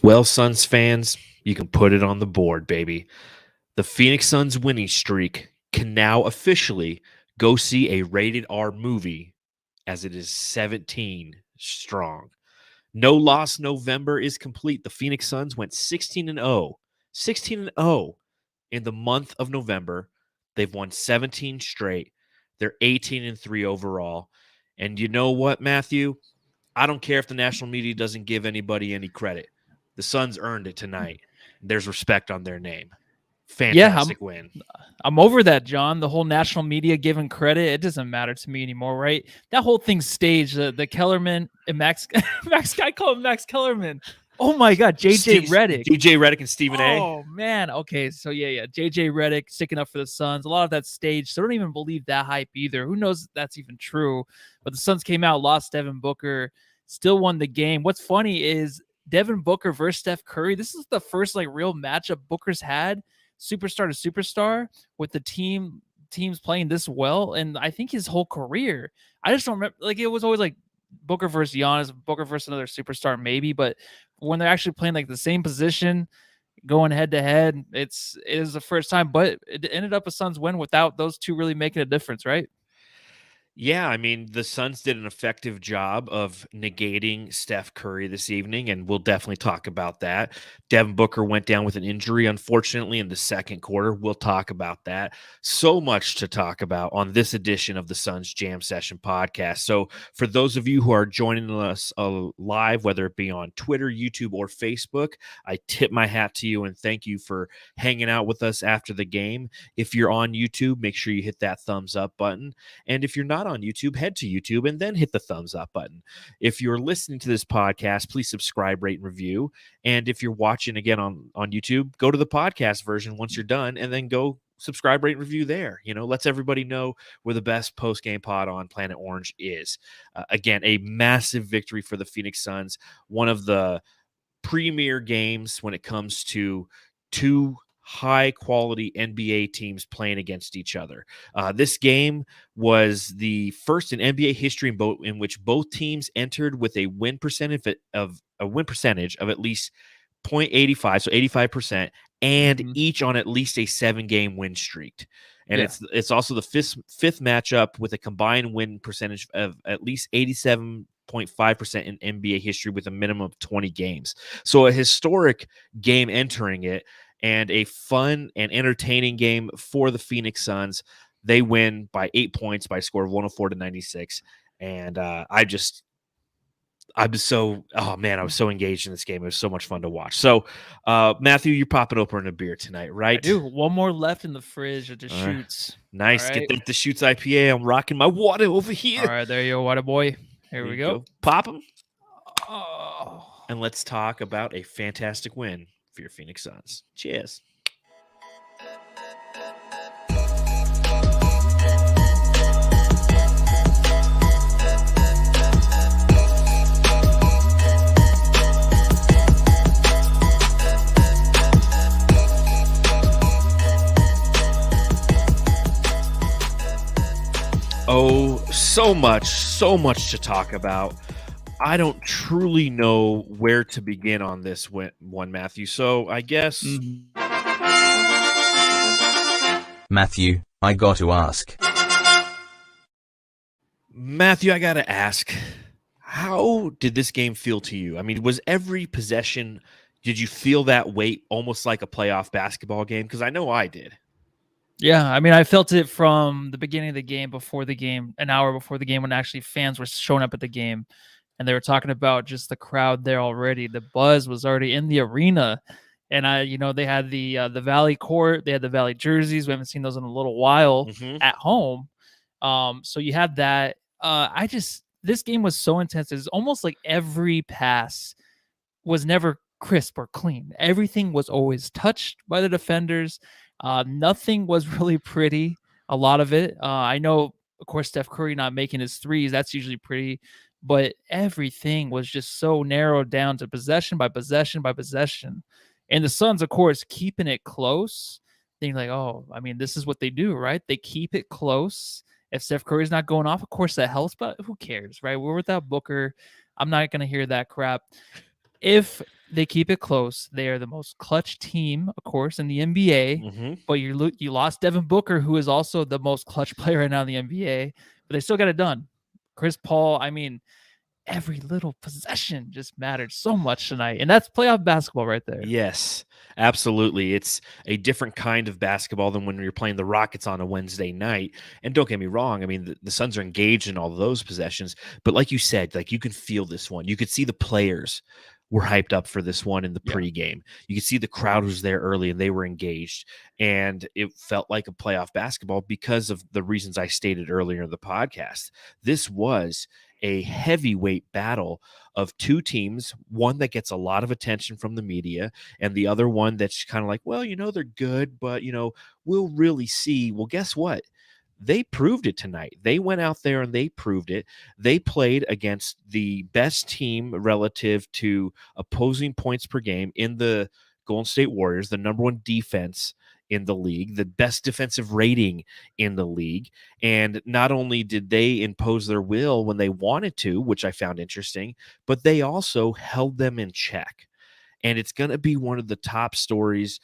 Well, Suns fans, you can put it on the board, baby. The Phoenix Suns winning streak can now officially go see a rated R movie as it is 17 strong. No loss November is complete. The Phoenix Suns went 16 and 0. 16 and 0 in the month of November. They've won 17 straight. They're 18 and 3 overall. And you know what, Matthew? I don't care if the national media doesn't give anybody any credit. The Suns earned it tonight. There's respect on their name. Fantastic win. I'm over that, John. The whole national media giving credit, it doesn't matter to me anymore, right? That whole thing's staged. The Kellerman and Max, I call him Max Kellerman. Oh my God, JJ Redick. JJ Redick and Stephen A. Oh man, okay, so yeah, JJ Redick sticking up for the Suns. A lot of that staged, so I don't even believe that hype either. Who knows if that's even true? But the Suns came out, lost Devin Booker, still won the game. What's funny is Devin Booker versus Steph Curry. This is the first real matchup Booker's had, superstar to superstar, with the teams playing this well, and I think his whole career. I just don't remember. It was always Booker versus Giannis, Booker versus another superstar, maybe, but when they're actually playing the same position, going head to head, it is the first time. But it ended up a Suns win without those two really making a difference, right? Yeah, I mean, the Suns did an effective job of negating Steph Curry this evening, and we'll definitely talk about that. Devin Booker went down with an injury, unfortunately, in the second quarter. We'll talk about that. So much to talk about on this edition of the Suns Jam Session podcast. So for those of you who are joining us live, whether it be on Twitter, YouTube, or Facebook, I tip my hat to you and thank you for hanging out with us after the game. If you're on YouTube, make sure you hit that thumbs up button. And if you're not on YouTube, head to YouTube and then hit the thumbs up button. If you're listening to this podcast, please subscribe, rate, and review. And if you're watching again on YouTube, go to the podcast version once you're done and then go subscribe, rate, and review there. Lets everybody know where the best post-game pod on Planet Orange is. Again, a massive victory for the Phoenix Suns. One of the premier games when it comes to two high-quality NBA teams playing against each other. This game was the first in NBA history in which both teams entered with a win percentage of at least 0.85, so 85%, and each on at least a 7-game win streak. And it's also the fifth matchup with a combined win percentage of at least 87.5% in NBA history with a minimum of 20 games. So a historic game entering it, and a fun and entertaining game for the Phoenix Suns. They win by 8 points by a score of 104-96. And I was so engaged in this game. It was so much fun to watch. So, Matthew, you're popping open a beer tonight, right? I do. One more left in the fridge at the Shoots. Nice. Right. Get the Shoots IPA. I'm rocking my water over here. All right, there you go, water boy. Here we go. Pop them. Oh. And let's talk about a fantastic win for your Phoenix Suns. Cheers. Oh, so much to talk about. I don't truly know where to begin on this one, Matthew. So I guess... Matthew, I got to ask. Matthew, I got to ask, how did this game feel to you? I mean, was every possession, did you feel that weight almost like a playoff basketball game? Because I know I did. Yeah, I mean, I felt it from the beginning of the game, before the game, an hour before the game, when actually fans were showing up at the game. And they were talking about just the crowd there already. The buzz was already in the arena. And they had the Valley court. They had the Valley jerseys. We haven't seen those in a little while at home. So you had that. This game was so intense. It's almost like every pass was never crisp or clean. Everything was always touched by the defenders. Nothing was really pretty. A lot of it. I know, of course, Steph Curry not making his threes. That's usually pretty. But everything was just so narrowed down to possession by possession by possession. And the Suns, of course, keeping it close. Thinking this is what they do, right? They keep it close. If Steph Curry's not going off, of course that helps, but who cares, right? We're without Booker. I'm not going to hear that crap. If They keep it close. They are the most clutch team, of course, in the NBA. Hmm. But you lost Devin Booker, who is also the most clutch player right now in the NBA. But they still got it done. Chris Paul, I mean, every little possession just mattered so much tonight. And that's playoff basketball right there. Yes, absolutely. It's a different kind of basketball than when you're playing the Rockets on a Wednesday night. And don't get me wrong, I mean, the Suns are engaged in all those possessions, but like you said, like you can feel this one. You could see the players were hyped up for this one in the Yeah. pregame. You could see the crowd was there early and they were engaged. And it felt like a playoff basketball because of the reasons I stated earlier in the podcast. This was a heavyweight battle of two teams, one that gets a lot of attention from the media and the other one that's kind of like, well, they're good, but, we'll really see. Well, guess what? They proved it tonight. They went out there and they proved it. They played against the best team relative to opposing points per game in the Golden State Warriors, the number one defense in the league, the best defensive rating in the league. And not only did they impose their will when they wanted to, which I found interesting, but they also held them in check. And it's going to be one of the top stories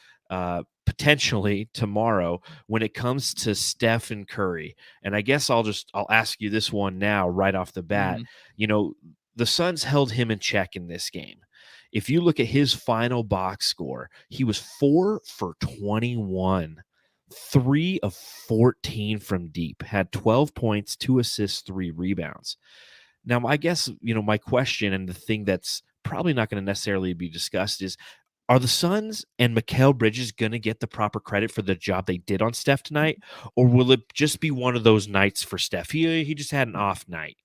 potentially tomorrow when it comes to Steph and Curry. And I guess I'll ask you this one now right off the bat. The Suns held him in check in this game. If you look at his final box score, he was 4 for 21, 3 of 14 from deep, had 12 points, 2 assists, 3 rebounds. Now, I guess, my question and the thing that's probably not going to necessarily be discussed is, are the Suns and Mikal Bridges going to get the proper credit for the job they did on Steph tonight? Or will it just be one of those nights for Steph? He just had an off night.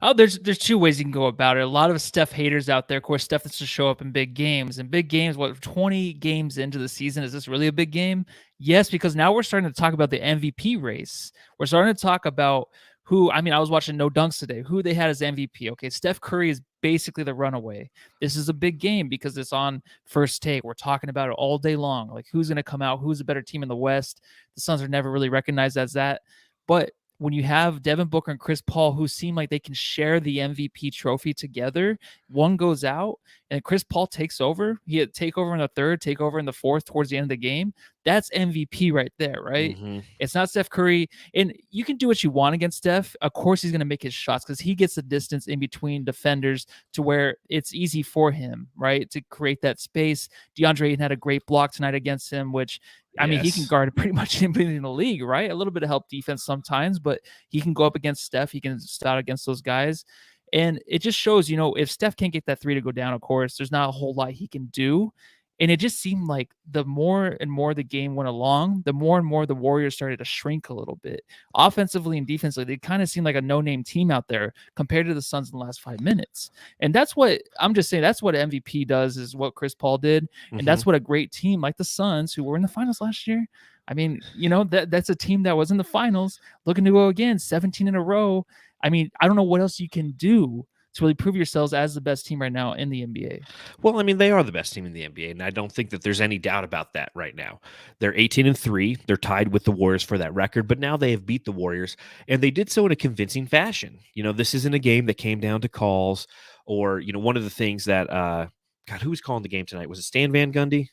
Oh, there's two ways you can go about it. A lot of Steph haters out there. Of course, Steph has to show up in big games. And big games, 20 games into the season, is this really a big game? Yes, because now we're starting to talk about the MVP race. We're starting to talk about I was watching No Dunks today, who they had as MVP. Okay, Steph Curry is basically the runaway. This is a big game because it's on First Take. We're talking about it all day long. Like, who's going to come out? Who's a better team in the West? The Suns are never really recognized as that. But when you have Devin Booker and Chris Paul, who seem like they can share the MVP trophy together, one goes out and Chris Paul takes over. He had take over in the third, take over in the fourth towards the end of the game. That's MVP right there, right? Mm-hmm. It's not Steph Curry. And you can do what you want against Steph. Of course, he's going to make his shots because he gets the distance in between defenders to where it's easy for him, right, to create that space. DeAndre Ayton had a great block tonight against him, which I mean, he can guard pretty much anybody in the league, right? A little bit of help defense sometimes, but he can go up against Steph. He can start against those guys. And it just shows, if Steph can't get that three to go down, of course, there's not a whole lot he can do. And it just seemed like the more and more the game went along, the more and more the Warriors started to shrink a little bit. Offensively and defensively, they kind of seemed like a no-name team out there compared to the Suns in the last 5 minutes. And that's what I'm just saying. That's what MVP does, is what Chris Paul did. And that's what a great team like the Suns, who were in the finals last year. I mean, that's a team that was in the finals looking to go again, 17 in a row. I mean, I don't know what else you can do to really prove yourselves as the best team right now in the NBA. Well, I mean, they are the best team in the NBA, and I don't think that there's any doubt about that right now. They're 18-3. They're tied with the Warriors for that record, but now they have beat the Warriors, and they did so in a convincing fashion. This isn't a game that came down to calls or, one of the things that, God, who was calling the game tonight? Was it Stan Van Gundy?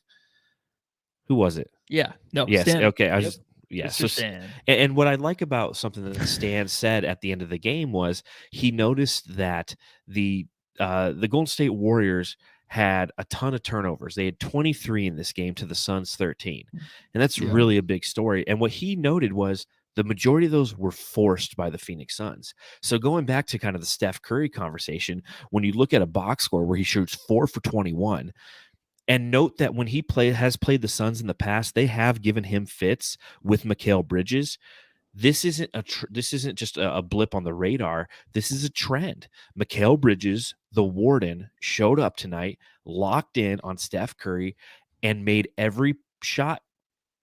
Who was it? Yeah. No. Yes. Stan, okay. Mr. Stan. And what I like about something that Stan said at the end of the game was he noticed that the Golden State Warriors had a ton of turnovers. They had 23 in this game to the Suns 13. And that's really a big story. And what he noted was the majority of those were forced by the Phoenix Suns. So going back to kind of the Steph Curry conversation, when you look at a box score where he shoots 4 for 21, and note that when he has played the Suns in the past, they have given him fits with Mikal Bridges. This isn't just a blip on the radar. This is a trend. Mikal Bridges, the warden, showed up tonight, locked in on Steph Curry, and made every shot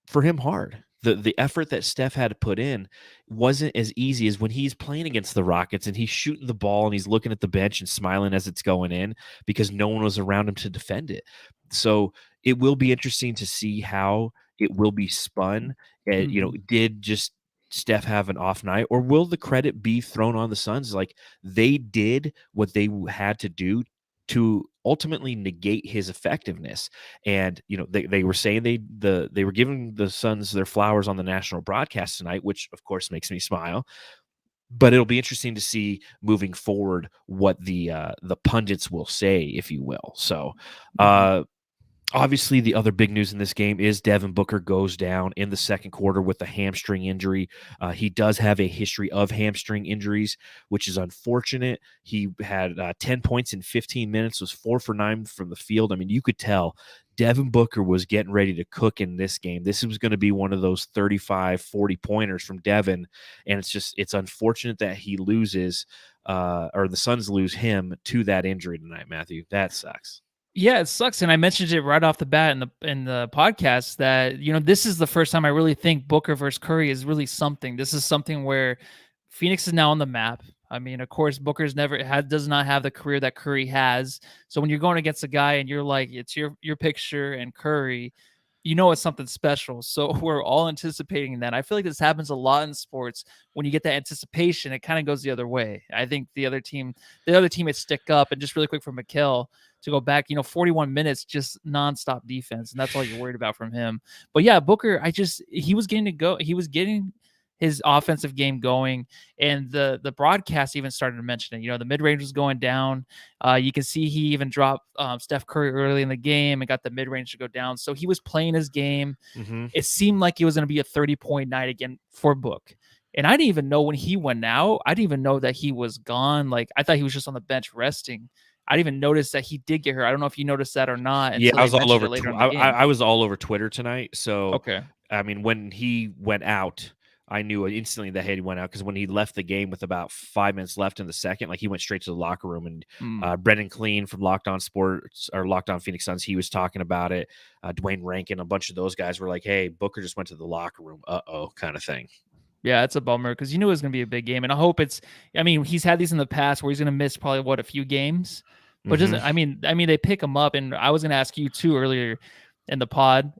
for him hard. The effort that Steph had to put in wasn't as easy as when he's playing against the Rockets and he's shooting the ball and he's looking at the bench and smiling as it's going in because no one was around him to defend it. So it will be interesting to see how it will be spun. Did just Steph have an off night, or will the credit be thrown on the Suns? Like, they did what they had to do to ultimately negate his effectiveness. And they were saying they were giving the Suns their flowers on the national broadcast tonight, which of course makes me smile. But it'll be interesting to see moving forward what the pundits will say, if you will. So obviously, the other big news in this game is Devin Booker goes down in the second quarter with a hamstring injury. He does have a history of hamstring injuries, which is unfortunate. He had 10 points in 15 minutes, was 4 for 9 from the field. I mean, you could tell Devin Booker was getting ready to cook in this game. This was going to be one of those 35, 40-pointers from Devin, and it's unfortunate that he loses or the Suns lose him to that injury tonight, Matthew. That sucks. Yeah, it sucks, and I mentioned it right off the bat in the podcast that this is the first time I really think Booker versus Curry is really something. This is something where Phoenix is now on the map. I mean, of course, Booker's does not have the career that Curry has. So when you're going against a guy and you're like, it's your picture and Curry, it's something special. So we're all anticipating that. I feel like this happens a lot in sports. When you get that anticipation, it kind of goes the other way. I think the other teammates stick up. And just really quick for Mikal to go back, 41 minutes, just nonstop defense. And that's all you're worried about from him. But yeah, Booker, he was getting to go. He was getting his offensive game going, and the broadcast even started to mention it. The mid-range was going down. You can see he even dropped Steph Curry early in the game and got the mid-range to go down. So he was playing his game. Mm-hmm. It seemed like it was going to be a 30-point night again for Book. And I didn't even know when he went out. I didn't even know that he was gone. Like, I thought he was just on the bench resting. I didn't even notice that he did get hurt. I don't know if you noticed that or not. Yeah, I was all over. I was all over Twitter tonight. So okay. I mean, when he went out, I knew instantly that he went out, because when he left the game with about 5 minutes left in the second, like, he went straight to the locker room, and Brendan Clean from Locked On Sports or Locked On Phoenix Suns, he was talking about it. Dwayne Rankin, a bunch of those guys were like, "Hey, Booker just went to the locker room, kind of thing." Yeah, it's a bummer because you knew it was going to be a big game, and I hope he's had these in the past where he's going to miss probably a few games, but just I mean they pick him up, and I was going to ask you too earlier in the pod,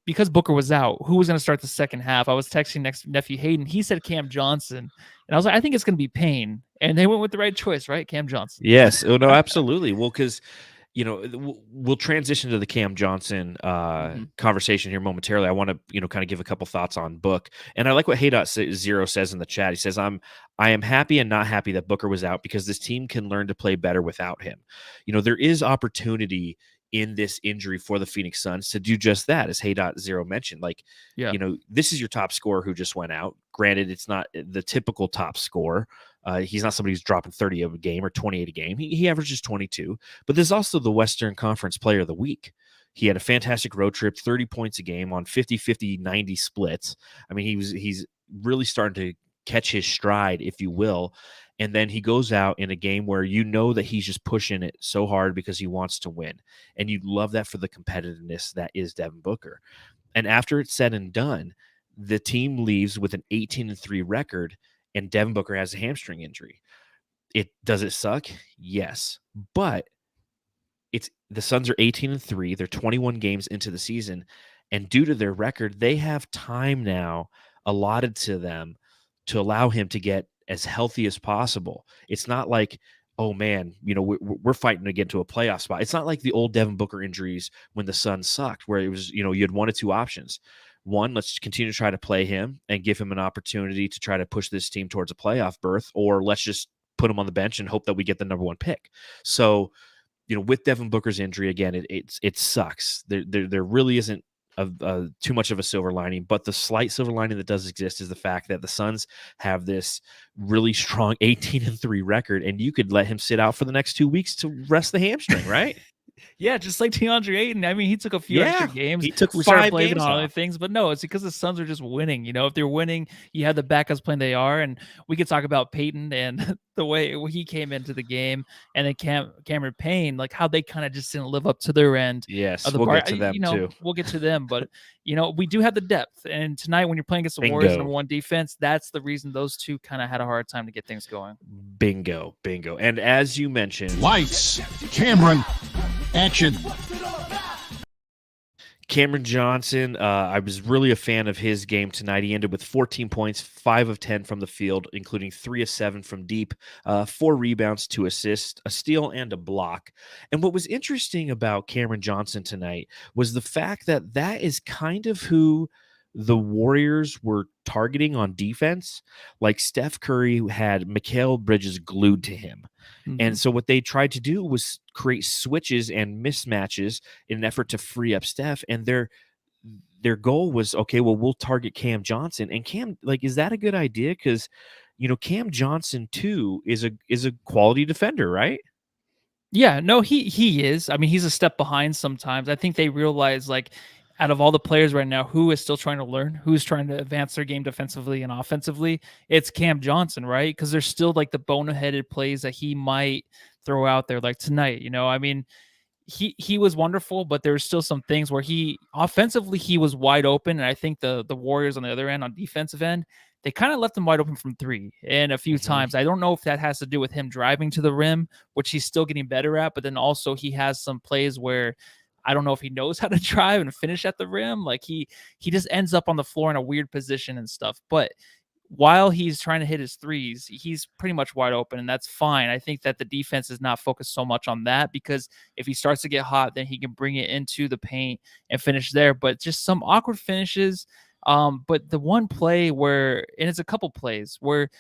because Booker was out, who was going to start the second half? I was texting nephew Hayden. He said Cam Johnson, and I was like, I think it's going to be Payne, and they went with the right choice, right? Cam Johnson. Yes. Oh no, absolutely. Well, because we'll transition to the Cam Johnson conversation here momentarily. I want to kind of give a couple thoughts on Book, and I like what Hey.0 says in the chat. He says, I am happy and not happy that Booker was out, because this team can learn to play better without him. There is opportunity in this injury for the Phoenix Suns to do just that, as Hey.0 mentioned. Like, this is your top scorer who just went out. Granted, it's not the typical top scorer. He's not somebody who's dropping 30 a game or 28 a game. He averages 22. But there's also the Western Conference Player of the Week. He had a fantastic road trip, 30 points a game on 50-50-90 splits. I mean, he's really starting to catch his stride, if you will. And then he goes out in a game where that he's just pushing it so hard because he wants to win. And you love that for the competitiveness that is Devin Booker. And after it's said and done, the team leaves with an 18-3 record, and Devin Booker has a hamstring injury. Does it suck? Yes. But the Suns are 18-3. They're 21 games into the season. And due to their record, they have time now allotted to them to allow him to get as healthy as possible. It's not like, oh man, we're fighting to get to a playoff spot. It's not like the old Devin Booker injuries when the Suns sucked, where it was, you had one of two options. One, let's continue to try to play him and give him an opportunity to try to push this team towards a playoff berth, or let's just put him on the bench and hope that we get the number one pick. So, with Devin Booker's injury, again, it sucks. There really isn't too much of a silver lining, but the slight silver lining that does exist is the fact that the Suns have this really strong 18-3 record, and you could let him sit out for the next 2 weeks to rest the hamstring, right? Yeah, just like DeAndre Ayton. I mean, he took a few extra games. He took 5 games on off. other things, but no, it's because the Suns are just winning. If they're winning, you have the backups playing they are, and we could talk about Peyton and the way he came into the game, and then Cameron Payne, like how they kind of just didn't live up to their end. Yes, of the we'll get to them too. We'll get to them, but we do have the depth, and tonight when you're playing against the Warriors number one defense, that's the reason those two kind of had a hard time to get things going. Bingo. And as you mentioned, lights, Cameron, action. Cameron Johnson, I was really a fan of his game tonight. He ended with 14 points, 5 of 10 from the field, including 3 of 7 from deep, 4 rebounds, 2 assists, a steal, and a block. And what was interesting about Cameron Johnson tonight was the fact that that is kind of who the Warriors were targeting on defense. Like Steph Curry had Mikal Bridges glued to him. And Mhm. so what they tried to do was create switches and mismatches in an effort to free up Steph. And their goal was, okay, well, we'll target Cam Johnson. And Cam, like, is that a good idea? Because Cam Johnson too is a quality defender, right? Yeah, no, he is. I mean, he's a step behind sometimes. I think they realize like out of all the players right now, who is still trying to learn, who's trying to advance their game defensively and offensively, it's Cam Johnson, right? Because there's still like the boneheaded plays that he might throw out there, like tonight. I mean, he was wonderful, but there's still some things where he offensively he was wide open, and I think the Warriors on the other end, on defensive end, they kind of left him wide open from three and a few Mhm. times. I don't know if that has to do with him driving to the rim, which he's still getting better at, but then also he has some plays where I don't know if he knows how to drive and finish at the rim. Like he just ends up on the floor in a weird position and stuff. But while he's trying to hit his threes, he's pretty much wide open, and that's fine. I think that the defense is not focused so much on that because if he starts to get hot, then he can bring it into the paint and finish there. But just some awkward finishes. But the one play where, and it's a couple plays where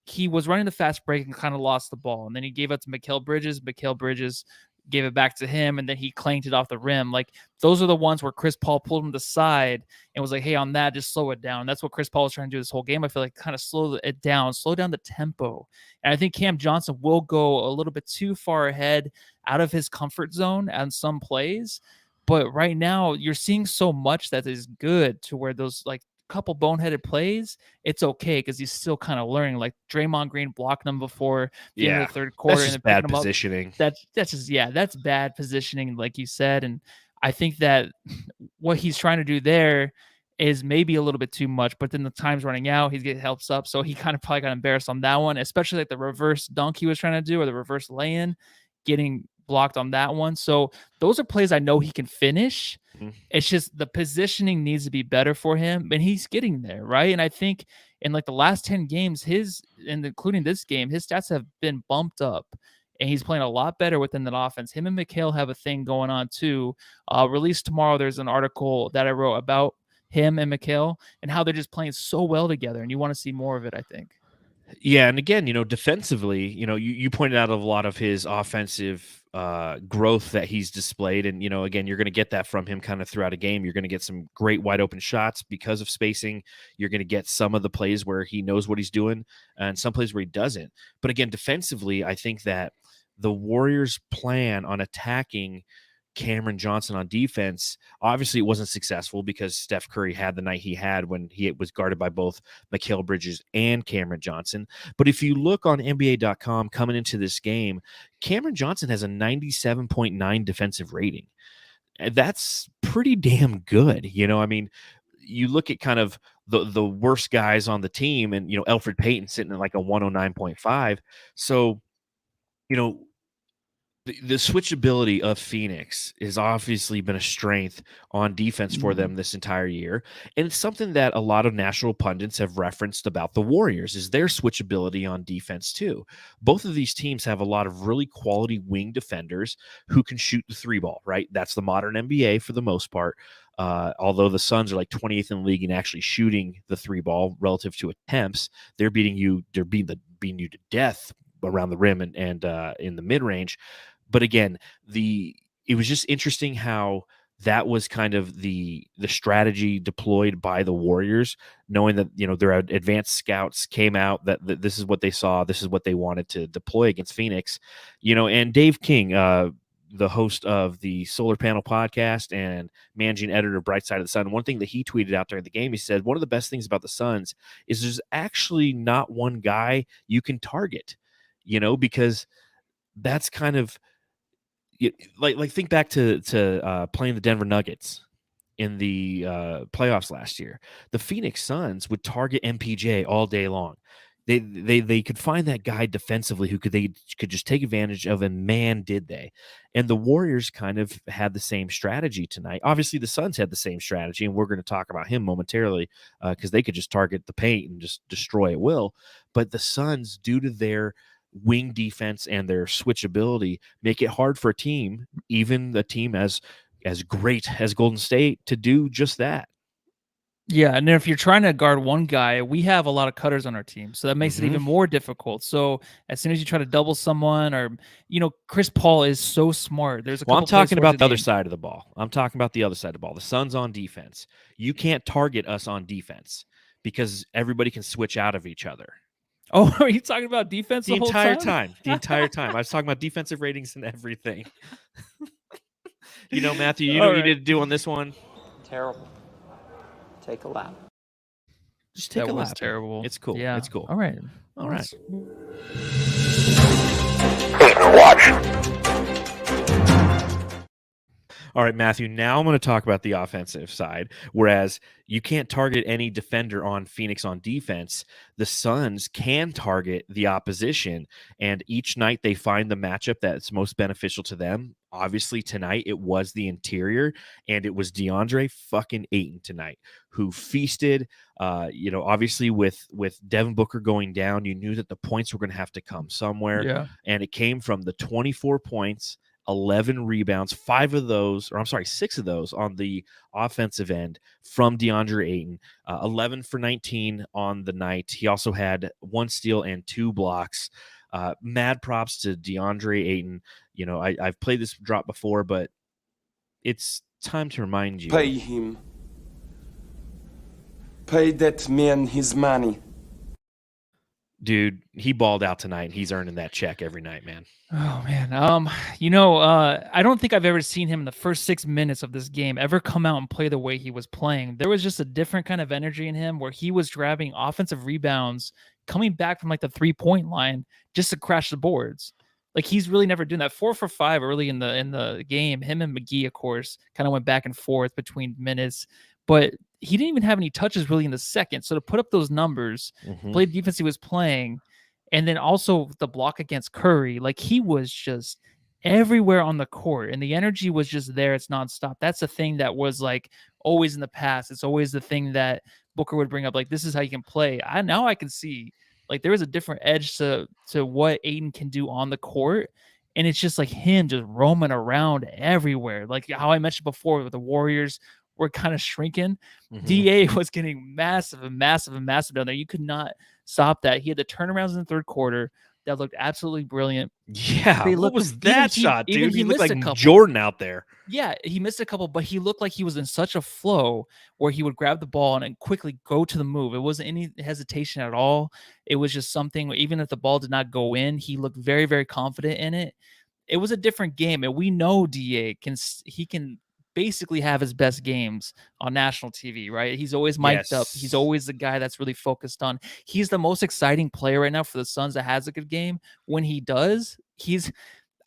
he was running the fast break and kind of lost the ball. And then he gave it to Mikal Bridges. Mikal Bridges gave it back to him, and then he clanked it off the rim. Like those are the ones where Chris Paul pulled him to the side and was like, hey, on that, just slow it down. That's what Chris Paul was trying to do this whole game. I feel like kind of slow it down, slow down the tempo. And I think Cam Johnson will go a little bit too far ahead out of his comfort zone on some plays. But right now, you're seeing so much that is good to where those like couple boneheaded plays, it's okay because he's still kind of learning. Like Draymond Green blocking him before the end of Yeah. the third That's quarter and then just picking bad him up. positioning. That's just that's bad positioning, like you said. And I think that what he's trying to do there is maybe a little bit too much, but then the time's running out. He's getting helps up, so he kind of probably got embarrassed on that one, especially like the reverse dunk he was trying to do or the reverse lay-in, getting blocked on that one. So those are plays I know he can finish. Mhm. It's just the positioning needs to be better for him, and he's getting there, right? And I think in like the last 10 games, his and including this game, his stats have been bumped up. And he's playing a lot better within that offense. Him and Mikal have a thing going on too. Released tomorrow, there's an article that I wrote about him and Mikal and how they're just playing so well together. And you want to see more of it, I think. Yeah, and again, defensively, you pointed out a lot of his offensive growth that he's displayed, and again, you're going to get that from him kind of throughout a game. You're going to get some great wide open shots because of spacing. You're going to get some of the plays where he knows what he's doing, and some plays where he doesn't. But again, defensively, I think that the Warriors' plan on attacking Cameron Johnson on defense, obviously it wasn't successful because Steph Curry had the night he had when he was guarded by both Mikal Bridges and Cameron Johnson. But if you look on NBA.com coming into this game, Cameron Johnson has a 97.9 defensive rating. And that's pretty damn good. I mean, you look at kind of the worst guys on the team, and Elfrid Payton sitting at like a 109.5. So, you know, the switchability of Phoenix has obviously been a strength on defense for Mhm. them this entire year. And it's something that a lot of national pundits have referenced about the Warriors is their switchability on defense too. Both of these teams have a lot of really quality wing defenders who can shoot the three ball, right? That's the modern NBA for the most part. Although the Suns are like 28th in the league in actually shooting the three ball relative to attempts, they're beating you to death around the rim and in the mid range. But again, it was just interesting how that was kind of the strategy deployed by the Warriors, knowing that their advanced scouts came out that this is what they saw, this is what they wanted to deploy against Phoenix, and Dave King, the host of the Solar Panel podcast and managing editor of Bright Side of the Sun, one thing that he tweeted out during the game, he said one of the best things about the Suns is there's actually not one guy you can target, because that's kind of like think back to playing the Denver Nuggets in the playoffs last year. The Phoenix Suns would target MPJ all day long. they could find that guy defensively who could just take advantage of, and man, did they. And the Warriors kind of had the same strategy tonight. Obviously, the Suns had the same strategy, and we're going to talk about him momentarily because they could just target the paint and just destroy at will. But the Suns, due to their wing defense and their switchability, make it hard for a team, even a team as great as Golden State, to do just that. Yeah, and if you're trying to guard one guy, we have a lot of cutters on our team, so that makes it even more difficult. So as soon as you try to double someone, or Chris Paul is so smart. There's a Well, couple I'm talking about the other game. side of the ball. I'm talking about the other side of the ball. The Suns on defense. You can't target us on defense because everybody can switch out of each other. Oh, are you talking about defense The whole entire time? time. The entire time. I was talking about defensive ratings and everything. Matthew, you know what you need to do on this one? Terrible. Take a lap. Just take a lap. That was terrible. It's cool. Yeah. It's cool. All right. All right. All right, Matthew, now I'm going to talk about the offensive side. Whereas you can't target any defender on Phoenix on defense, the Suns can target the opposition, and each night they find the matchup that's most beneficial to them. Obviously, tonight it was the interior, and it was DeAndre fucking Ayton tonight who feasted. Obviously with Devin Booker going down, you knew that the points were going to have to come somewhere, Yeah. and it came from the 24 points, 11 rebounds, 6 of those on the offensive end from DeAndre Ayton, 11 for 19 on the night. He also had 1 steal and 2 blocks. Mad props to DeAndre Ayton. I've played this drop before, but it's time to remind you. Pay him. Pay that man his money. Dude, he balled out tonight. He's earning that check every night, man. Oh man. I don't think I've ever seen him in the first 6 minutes of this game ever come out and play the way he was playing. There was just a different kind of energy in him where he was grabbing offensive rebounds, coming back from like the 3-point line just to crash the boards. Like he's really never doing that. 4 for 5 early in the game. Him and McGee, of course, kind of went back and forth between minutes, but he didn't even have any touches really in the second. So to put up those numbers, play the defense he was playing, and then also the block against Curry, like he was just everywhere on the court, and the energy was just there. It's nonstop. That's the thing that was like always in the past. It's always the thing that Booker would bring up. Like, this is how you can play. Now I can see like there is a different edge to what Ayton can do on the court. And it's just like him just roaming around everywhere. Like how I mentioned before, with the Warriors were kind of shrinking. DA was getting massive and massive and massive down there. You could not stop that. He had the turnarounds in the third quarter that looked absolutely brilliant. Yeah, what was that shot, dude? He looked like couple. Jordan out there. Yeah, he missed a couple, but he looked like he was in such a flow where he would grab the ball and quickly go to the move. It wasn't any hesitation at all. It was just something, even if the ball did not go in, he looked very, very confident in it. It was a different game, and we know DA can basically have his best games on national TV, right? He's always mic'd up. He's always the guy that's really focused on. He's the most exciting player right now for the Suns that has a good game. When he does,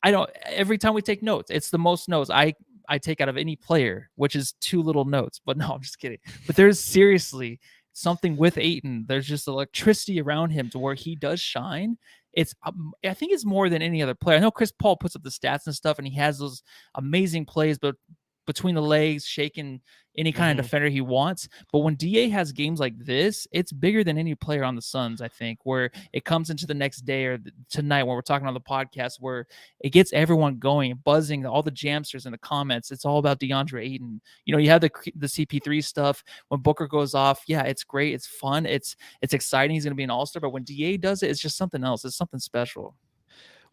every time we take notes, it's the most notes I take out of any player, which is 2 little notes. But no, I'm just kidding. But there's seriously something with Ayton. There's just electricity around him to where he does shine. I think it's more than any other player. I know Chris Paul puts up the stats and stuff, and he has those amazing plays, but between the legs, shaking any kind of defender he wants. But when DA has games like this, it's bigger than any player on the Suns, I think, where it comes into the next day or tonight when we're talking on the podcast, where it gets everyone going, buzzing, all the jamsters in the comments. It's all about DeAndre Ayton. You have the CP3 stuff. When Booker goes off, yeah, it's great. It's fun. It's exciting. He's going to be an all-star. But when DA does it, it's just something else. It's something special.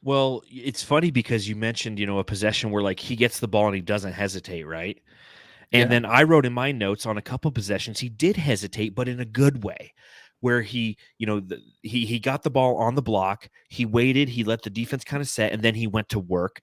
Well, it's funny because you mentioned, a possession where like he gets the ball and he doesn't hesitate, right? And then I wrote in my notes on a couple possessions, he did hesitate, but in a good way, where he got the ball on the block, he waited, he let the defense kind of set, and then he went to work,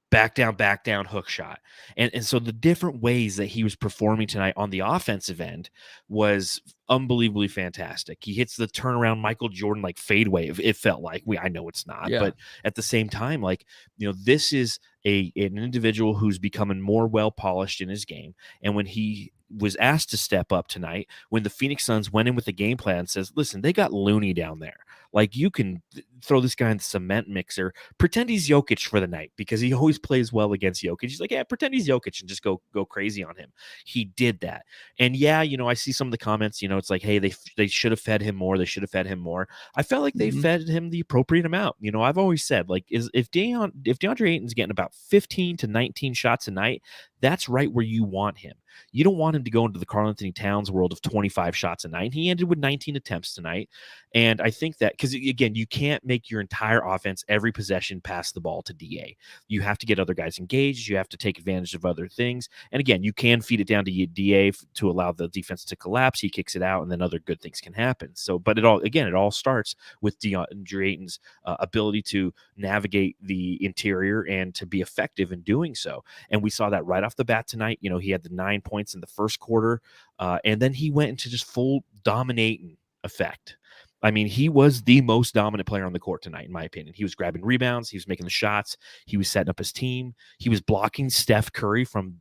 back down, hook shot. And so the different ways that he was performing tonight on the offensive end was unbelievably fantastic. He hits the turnaround Michael Jordan like fadeaway. It felt like, I know it's not, but at the same time, like, this is an individual who's becoming more well polished in his game. And when he was asked to step up tonight, when the Phoenix Suns went in with the game plan, says, listen, they got Looney down there. Like, you can throw this guy in the cement mixer, pretend he's Jokic for the night because he always plays well against Jokic. He's like, yeah, pretend he's Jokic and just go crazy on him. He did that. And yeah, I see some of the comments, it's like, hey, they should have fed him more. They should have fed him more. I felt like they fed him the appropriate amount. I've always said, like, if DeAndre Ayton's getting about 15 to 19 shots a night, that's right where you want him. You don't want him to go into the Karl-Anthony Towns world of 25 shots a night. He ended with 19 attempts tonight. And I think that, because again, you can't make your entire offense every possession pass the ball to DA. You have to get other guys engaged. You have to take advantage of other things. And again, you can feed it down to DA to allow the defense to collapse. He kicks it out, and then other good things can happen. So, but it all starts with DeAndre Ayton's ability to navigate the interior and to be effective in doing so. And we saw that right off the bat tonight. He had the 9 points in the first quarter, and then he went into just full dominating effect. I mean, he was the most dominant player on the court tonight, in my opinion. He was grabbing rebounds. He was making the shots. He was setting up his team. He was blocking Steph Curry from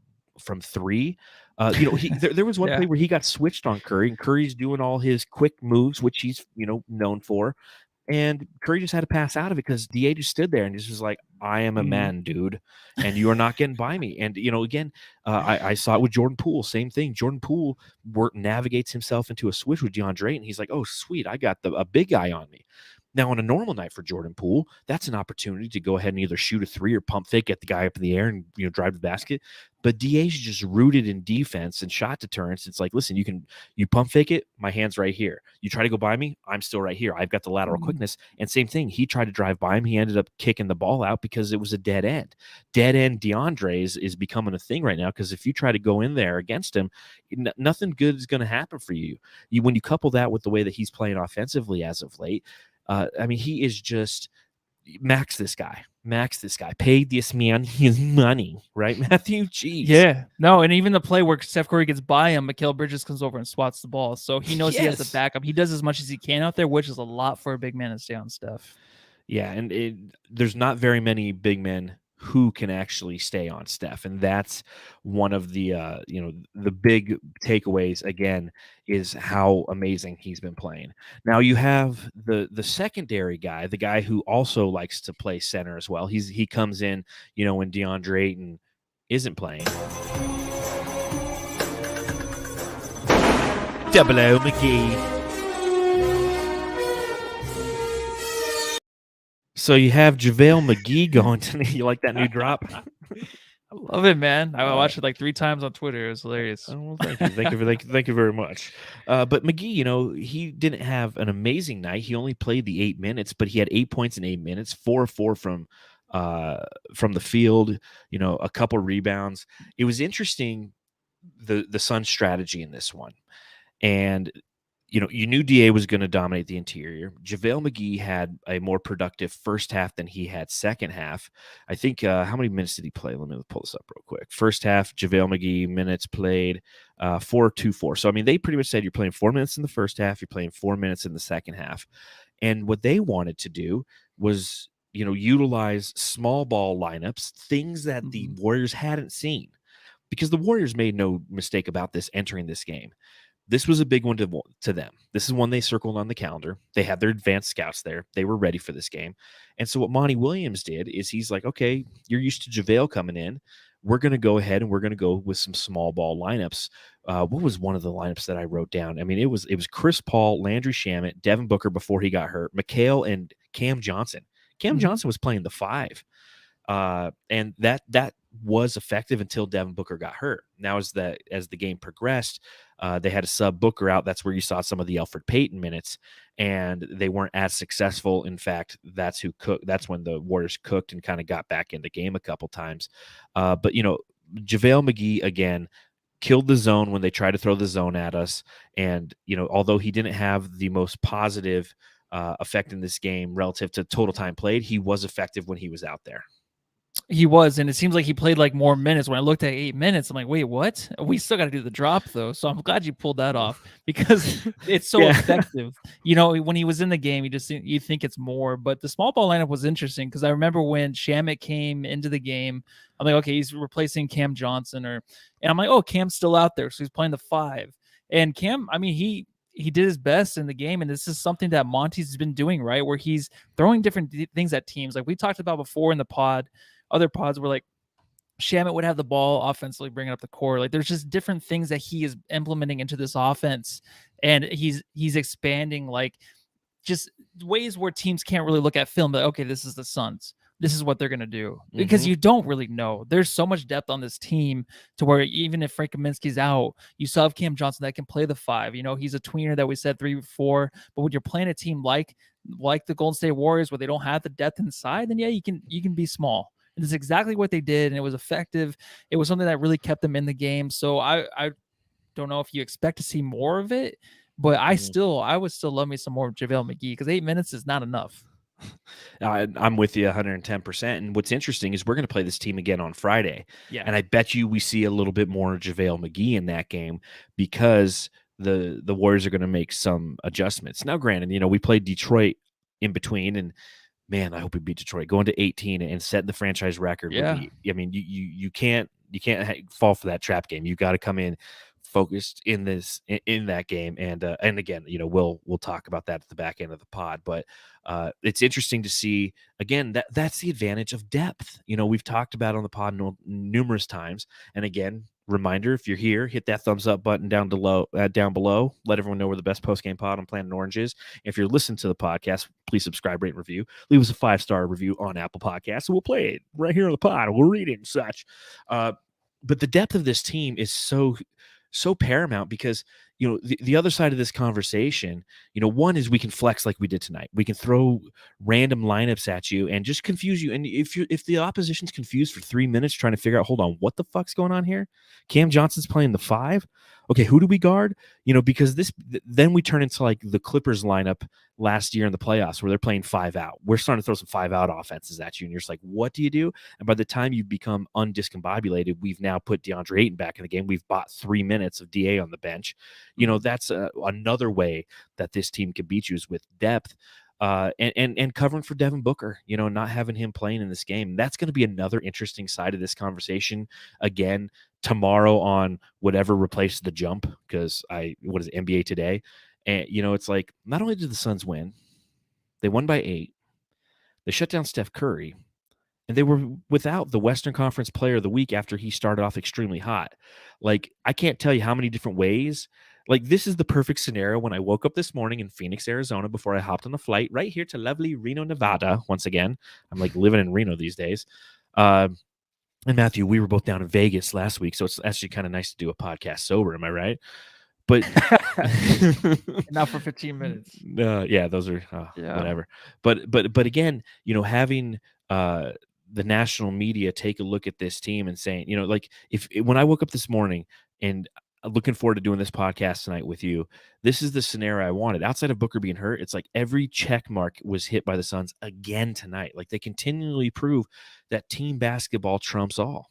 three. There was one play where he got switched on Curry, and Curry's doing all his quick moves, which he's known for. And Curry just had to pass out of it because DA just stood there and just was like, I am a man, dude, and you are not getting by me. And, again, I saw it with Jordan Poole. Same thing. Jordan Poole navigates himself into a switch with DeAndre, and he's like, oh, sweet, I got a big guy on me. Now, on a normal night for Jordan Poole, that's an opportunity to go ahead and either shoot a three or pump fake, get the guy up in the air and drive the basket. But DA's just rooted in defense and shot deterrence. It's like, listen, you pump fake it, my hand's right here. You try to go by me, I'm still right here. I've got the lateral quickness. And same thing, he tried to drive by him. He ended up kicking the ball out because it was a dead end. Dead end DeAndre is becoming a thing right now, because if you try to go in there against him, nothing good is going to happen for you. When you couple that with the way that he's playing offensively as of late, he is just max this guy. Pay this man his money, right, Matthew? Jeez. Yeah. No, and even the play where Steph Curry gets by him, Mikal Bridges comes over and swats the ball. So he knows he has the backup. He does as much as he can out there, which is a lot for a big man to stay on Steph. Yeah, and there's not very many big men who can actually stay on Steph, and that's one of the the big takeaways again, is how amazing he's been playing. Now you have the secondary guy, the guy who also likes to play center as well. He comes in, when DeAndre Ayton isn't playing. Double O McGee. So you have JaVale McGee going tonight. You like that new drop? I love it, man. I watched it like 3 times on Twitter. It was hilarious. Oh, well, thank you very much. But McGee, he didn't have an amazing night. He only played the 8 minutes, but he had 8 points in 8 minutes, 4 of 4 from the field. A couple rebounds. It was interesting, the Suns' strategy in this one, and you knew DA was going to dominate the interior. JaVale McGee had a more productive first half than he had second half. I think, how many minutes did he play? Let me pull this up real quick. First half, JaVale McGee minutes played 4-2-4. So, they pretty much said you're playing 4 minutes in the first half, you're playing 4 minutes in the second half. And what they wanted to do was, utilize small ball lineups, things that the Warriors hadn't seen. Because the Warriors made no mistake about this entering this game. This was a big one to them. This is one they circled on the calendar. They had their advanced scouts there. They were ready for this game. And so what Monty Williams did is he's like, okay, you're used to JaVale coming in. We're going to go ahead and we're going to go with some small ball lineups. What was one of the lineups that I wrote down? It was Chris Paul, Landry Shamet, Devin Booker before he got hurt, Mikal, and Cam Johnson. Cam Johnson was playing the 5. And that was effective until Devin Booker got hurt. Now, as the game progressed, they had a sub Booker out. That's where you saw some of the Elfrid Payton minutes, and they weren't as successful. In fact, that's when the Warriors cooked and kind of got back in the game a couple times. But JaVale McGee again killed the zone when they tried to throw the zone at us. And although he didn't have the most positive effect in this game relative to total time played, he was effective when he was out there. He was, and it seems like he played like more minutes. When I looked at 8 minutes, I'm like, wait, what? We still got to do the drop though. So I'm glad you pulled that off because it's so effective. When he was in the game, you think it's more, but the small ball lineup was interesting because I remember when Shamet came into the game, I'm like, okay, he's replacing Cam Johnson, and I'm like, oh, Cam's still out there, so he's playing the 5. And Cam, he did his best in the game, and this is something that Monty's been doing, right? Where he's throwing different things at teams. Like we talked about before in the other pods where like Shamit would have the ball offensively, bringing up the court. Like there's just different things that he is implementing into this offense, and he's expanding like just ways where teams can't really look at film. But okay, this is the Suns. This is what they're gonna do because you don't really know. There's so much depth on this team to where even if Frank Kaminsky's out, you still have Cam Johnson that can play the 5. You know, he's a tweener that we said 3-4. But when you're playing a team like the Golden State Warriors where they don't have the depth inside, then yeah, you can be small. And it's exactly what they did, and it was effective. It was something that really kept them in the game. So I don't know if you expect to see more of it, but I would still love me some more JaVale McGee because 8 minutes is not enough. I'm with you 110%. And what's interesting is we're going to play this team again on Friday. Yeah. And I bet you we see a little bit more JaVale McGee in that game because the Warriors are going to make some adjustments. Now, granted, you know, we played Detroit in between, and man, I hope we beat Detroit. Going to 18 and setting the franchise record would be, I mean, you can't fall for that trap game. You got to come in focused in that game, and again, you know, we'll talk about that at the back end of the pod. But it's interesting to see again that's the advantage of depth. You know, we've talked about on the pod numerous times, and again, reminder: if you're here, hit that thumbs up button down below. Let everyone know where the best post game pod on Planet Orange is. If you're listening to the podcast, please subscribe, rate, and review. Leave us a 5-star review on Apple Podcasts, and we'll play it right here on the pod. We'll read it and such. But the depth of this team is so paramount because, you know, the other side of this conversation, you know, one is we can flex like we did tonight. We can throw random lineups at you and just confuse you. And if the opposition's confused for 3 minutes trying to figure out, hold on, what the fuck's going on here? Cam Johnson's playing the 5. Okay, who do we guard? You know, because then we turn into like the Clippers lineup last year in the playoffs where they're playing 5 out. We're starting to throw some 5 out offenses at you, and you're just like, what do you do? And by the time you become undiscombobulated, we've now put DeAndre Ayton back in the game. We've bought 3 minutes of DA on the bench. You know, that's another way that this team can beat you is with depth. And covering for Devin Booker, you know, not having him playing in this game. That's going to be another interesting side of this conversation. Again, tomorrow on whatever replaces the jump, because what is it, NBA Today? And, you know, it's like, not only did the Suns win, they won by 8. They shut down Steph Curry, and they were without the Western Conference Player of the Week after he started off extremely hot. Like, I can't tell you how many different ways. Like, this is the perfect scenario when I woke up this morning in Phoenix, Arizona, before I hopped on the flight right here to lovely Reno, Nevada. Once again, I'm like living in Reno these days. And Matthew, we were both down in Vegas last week, so it's actually kind of nice to do a podcast sober. Am I right? But not for 15 minutes. Yeah, those are whatever. But again, you know, having the national media take a look at this team and saying, you know, like when I woke up this morning and looking forward to doing this podcast tonight with you, this is the scenario I wanted. Outside of Booker being hurt, it's like every check mark was hit by the Suns again tonight. Like they continually prove that team basketball trumps all.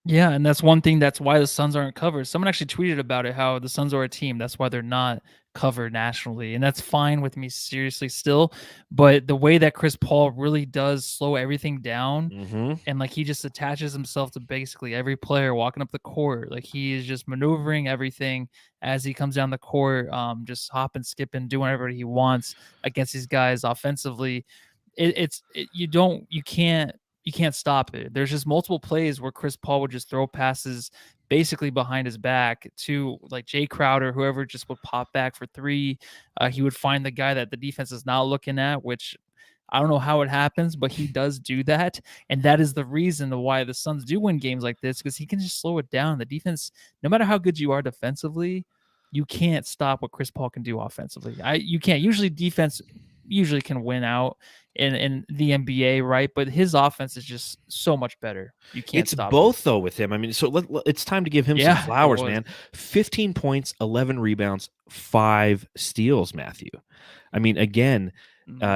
Yeah, and that's one thing. That's why the Suns aren't covered. Someone actually tweeted about it, how the Suns are a team. That's why they're not covered nationally. And that's fine with me, seriously, still. But the way that Chris Paul really does slow everything down, and like he just attaches himself to basically every player walking up the court. Like he is just maneuvering everything as he comes down the court, just hopping, skipping, doing whatever he wants against these guys offensively. You can't stop it. There's just multiple plays where Chris Paul would just throw passes basically behind his back to like Jay Crowder, whoever just would pop back for 3. He would find the guy that the defense is not looking at, which I don't know how it happens, but he does do that. And that is the reason why the Suns do win games like this, because he can just slow it down. The defense, no matter how good you are defensively, you can't stop what Chris Paul can do offensively. You can't. Usually defense usually can win out in the NBA, right? But his offense is just so much better. You can't stop both it. though with him. I mean, so it's time to give him some flowers, man. 15 points, 11 rebounds, 5 steals, Matthew. I mean, again,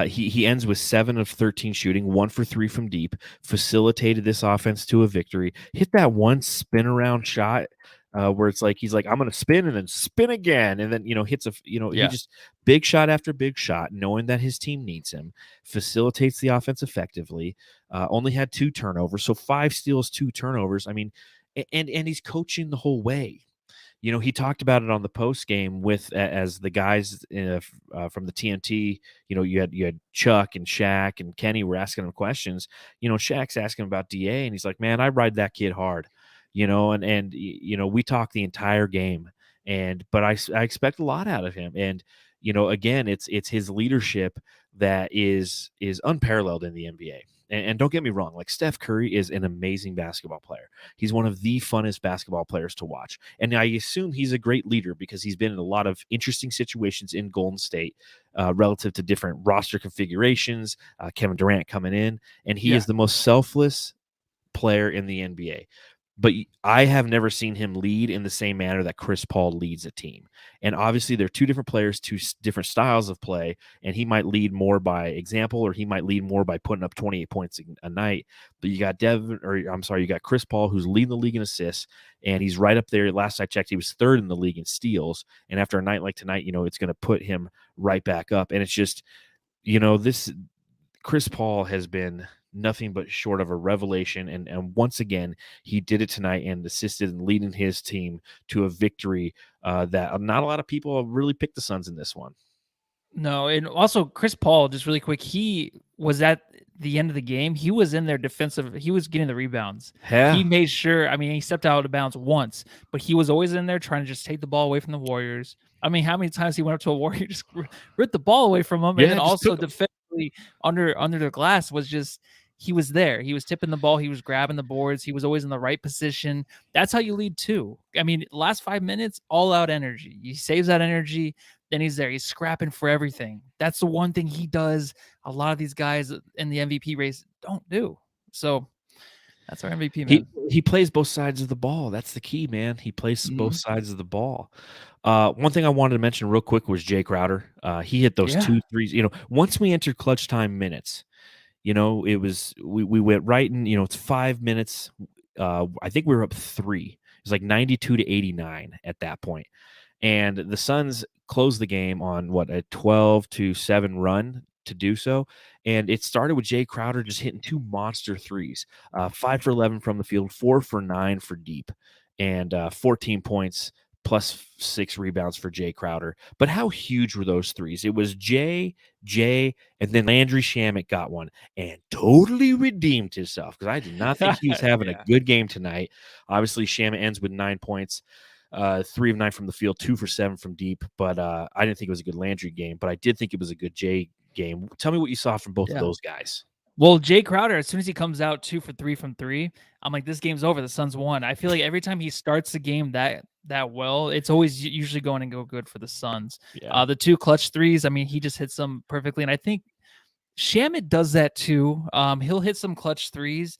he ends with 7 of 13 shooting, 1 for 3 from deep, facilitated this offense to a victory, hit that one spin around shot where it's like he's like, I'm gonna spin and then spin again, and then hits he just big shot after big shot, knowing that his team needs him, facilitates the offense effectively. Only had 2 turnovers, so 5 steals, 2 turnovers. I mean, and he's coaching the whole way. he talked about it on the post game with as the guys from the TNT. You had Chuck and Shaq and Kenny were asking him questions. Shaq's asking him about DA, and he's like, "Man, I ride that kid hard." And we talk the entire game, but I expect a lot out of him. And again, it's his leadership that is unparalleled in the NBA. And don't get me wrong, like Steph Curry is an amazing basketball player. He's one of the funnest basketball players to watch. And I assume he's a great leader because he's been in a lot of interesting situations in Golden State relative to different roster configurations, Kevin Durant coming in, and he is the most selfless player in the NBA. But I have never seen him lead in the same manner that Chris Paul leads a team. And obviously, they're two different players, two different styles of play. And he might lead more by example, or he might lead more by putting up 28 points a night. But you got you got Chris Paul, who's leading the league in assists, and he's right up there. Last I checked, he was third in the league in steals. And after a night like tonight, it's going to put him right back up. And it's just, this Chris Paul has been nothing but short of a revelation. And once again, he did it tonight and assisted in leading his team to a victory that not a lot of people have really picked the Suns in this one. No, and also Chris Paul, just really quick, he was at the end of the game. He was in their defensive. He was getting the rebounds. Yeah. He made sure. I mean, he stepped out of bounds once, but he was always in there trying to just take the ball away from the Warriors. I mean, how many times he went up to a Warrior, just ripped the ball away from him, and then also defensively under the glass was just. He was there. He was tipping the ball. He was grabbing the boards. He was always in the right position. That's how you lead too. I mean, last 5 minutes, all out energy. He saves that energy. Then he's there. He's scrapping for everything. That's the one thing he does. A lot of these guys in the MVP race don't do. So that's our MVP, man. He plays both sides of the ball. That's the key, man. He plays both sides of the ball. One thing I wanted to mention real quick was Jay Crowder. He hit those 2 threes. Once we entered clutch time minutes, it was we went right in. It's 5 minutes. I think we were up 3. It was like 92-89 at that point. And the Suns closed the game on a 12-7 run to do so. And it started with Jay Crowder just hitting 2 monster threes, 5 for 11 from the field, 4 for 9 for deep, and 14 points plus 6 rebounds for Jay Crowder. But how huge were those threes? It was Jay, and then Landry Shamet got one and totally redeemed himself, because I did not think he was having a good game tonight. Obviously, Shamet ends with 9 points. 3 of 9 from the field, 2 for 7 from deep. But I didn't think it was a good Landry game, but I did think it was a good Jay game. Tell me what you saw from both of those guys. Well, Jay Crowder, as soon as he comes out 2 for 3 from 3, I'm like, this game's over. The Suns won. I feel like every time he starts the game that well, it's always usually going to go good for the Suns. Yeah. The 2 clutch threes, I mean, he just hits them perfectly. And I think Shamet does that too. He'll hit some clutch threes,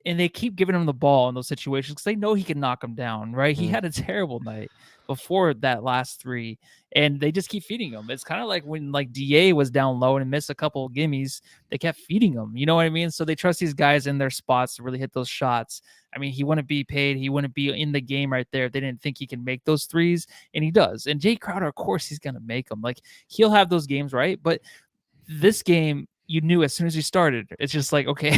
and they keep giving him the ball in those situations because they know he can knock him down, right? He had a terrible night before that last 3, and they just keep feeding him. It's kind of like when DA was down low and missed a couple of gimmies, they kept feeding him. You know what I mean? So they trust these guys in their spots to really hit those shots. I mean, he wouldn't be paid. He wouldn't be in the game right there if they didn't think he can make those threes, and he does. And Jay Crowder, of course, he's going to make them. Like, he'll have those games, right? But this game, you knew as soon as he started, it's just like, okay,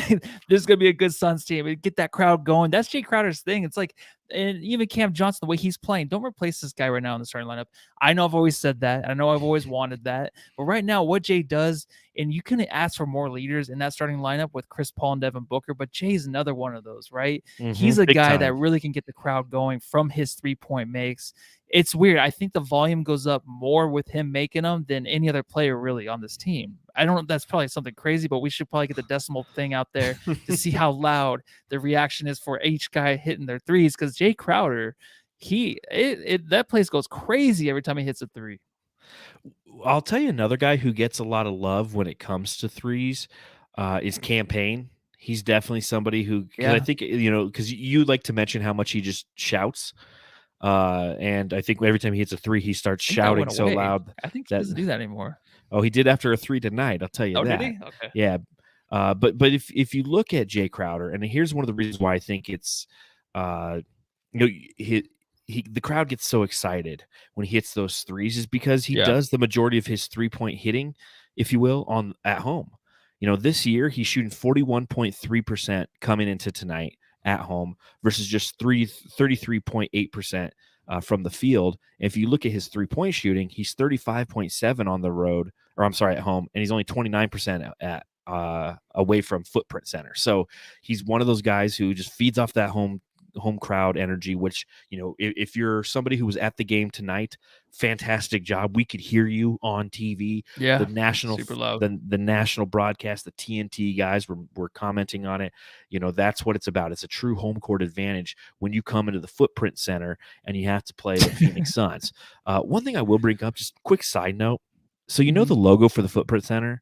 this is going to be a good Suns team. Get that crowd going. That's Jay Crowder's thing. It's like, and even Cam Johnson, the way he's playing, don't replace this guy right now in the starting lineup. I know I've always said that. I know I've always wanted that. But right now, what Jay does, and you can ask for more leaders in that starting lineup with Chris Paul and Devin Booker, but Jay's another one of those, right? He's a guy that really can get the crowd going from his 3-point makes. It's weird. I think the volume goes up more with him making them than any other player really on this team. I don't know. That's probably something crazy, but we should probably get the decimal thing out there to see how loud the reaction is for each guy hitting their threes. Because Jay Crowder, that place goes crazy every time he hits a 3. I'll tell you another guy who gets a lot of love when it comes to threes is Campaign. He's definitely somebody who, I think, because you like to mention how much he just shouts. And I think every time he hits a 3, he starts shouting so loud. I think he doesn't do that anymore. Oh, he did after a 3 tonight. I'll tell you that. Did he? Okay. Yeah. But if you look at Jay Crowder, and here's one of the reasons why I think it's, the crowd gets so excited when he hits those threes, is because he does the majority of his 3-point hitting, if you will, at home. This year he's shooting 41.3% coming into tonight at home versus just 33.8% from the field. And if you look at his 3-point shooting, he's 35.7 on the road, or I'm sorry, at home, and he's only 29% at away from footprint center. So he's one of those guys who just feeds off that home crowd energy, which, if you're somebody who was at the game tonight, fantastic job. We could hear you on TV. Yeah, The national super loud. the national broadcast, the TNT guys were commenting on it. That's what it's about. It's a true home court advantage when you come into the footprint center and you have to play the Phoenix Suns. One thing I will bring up, just quick side note. So the logo for the footprint center,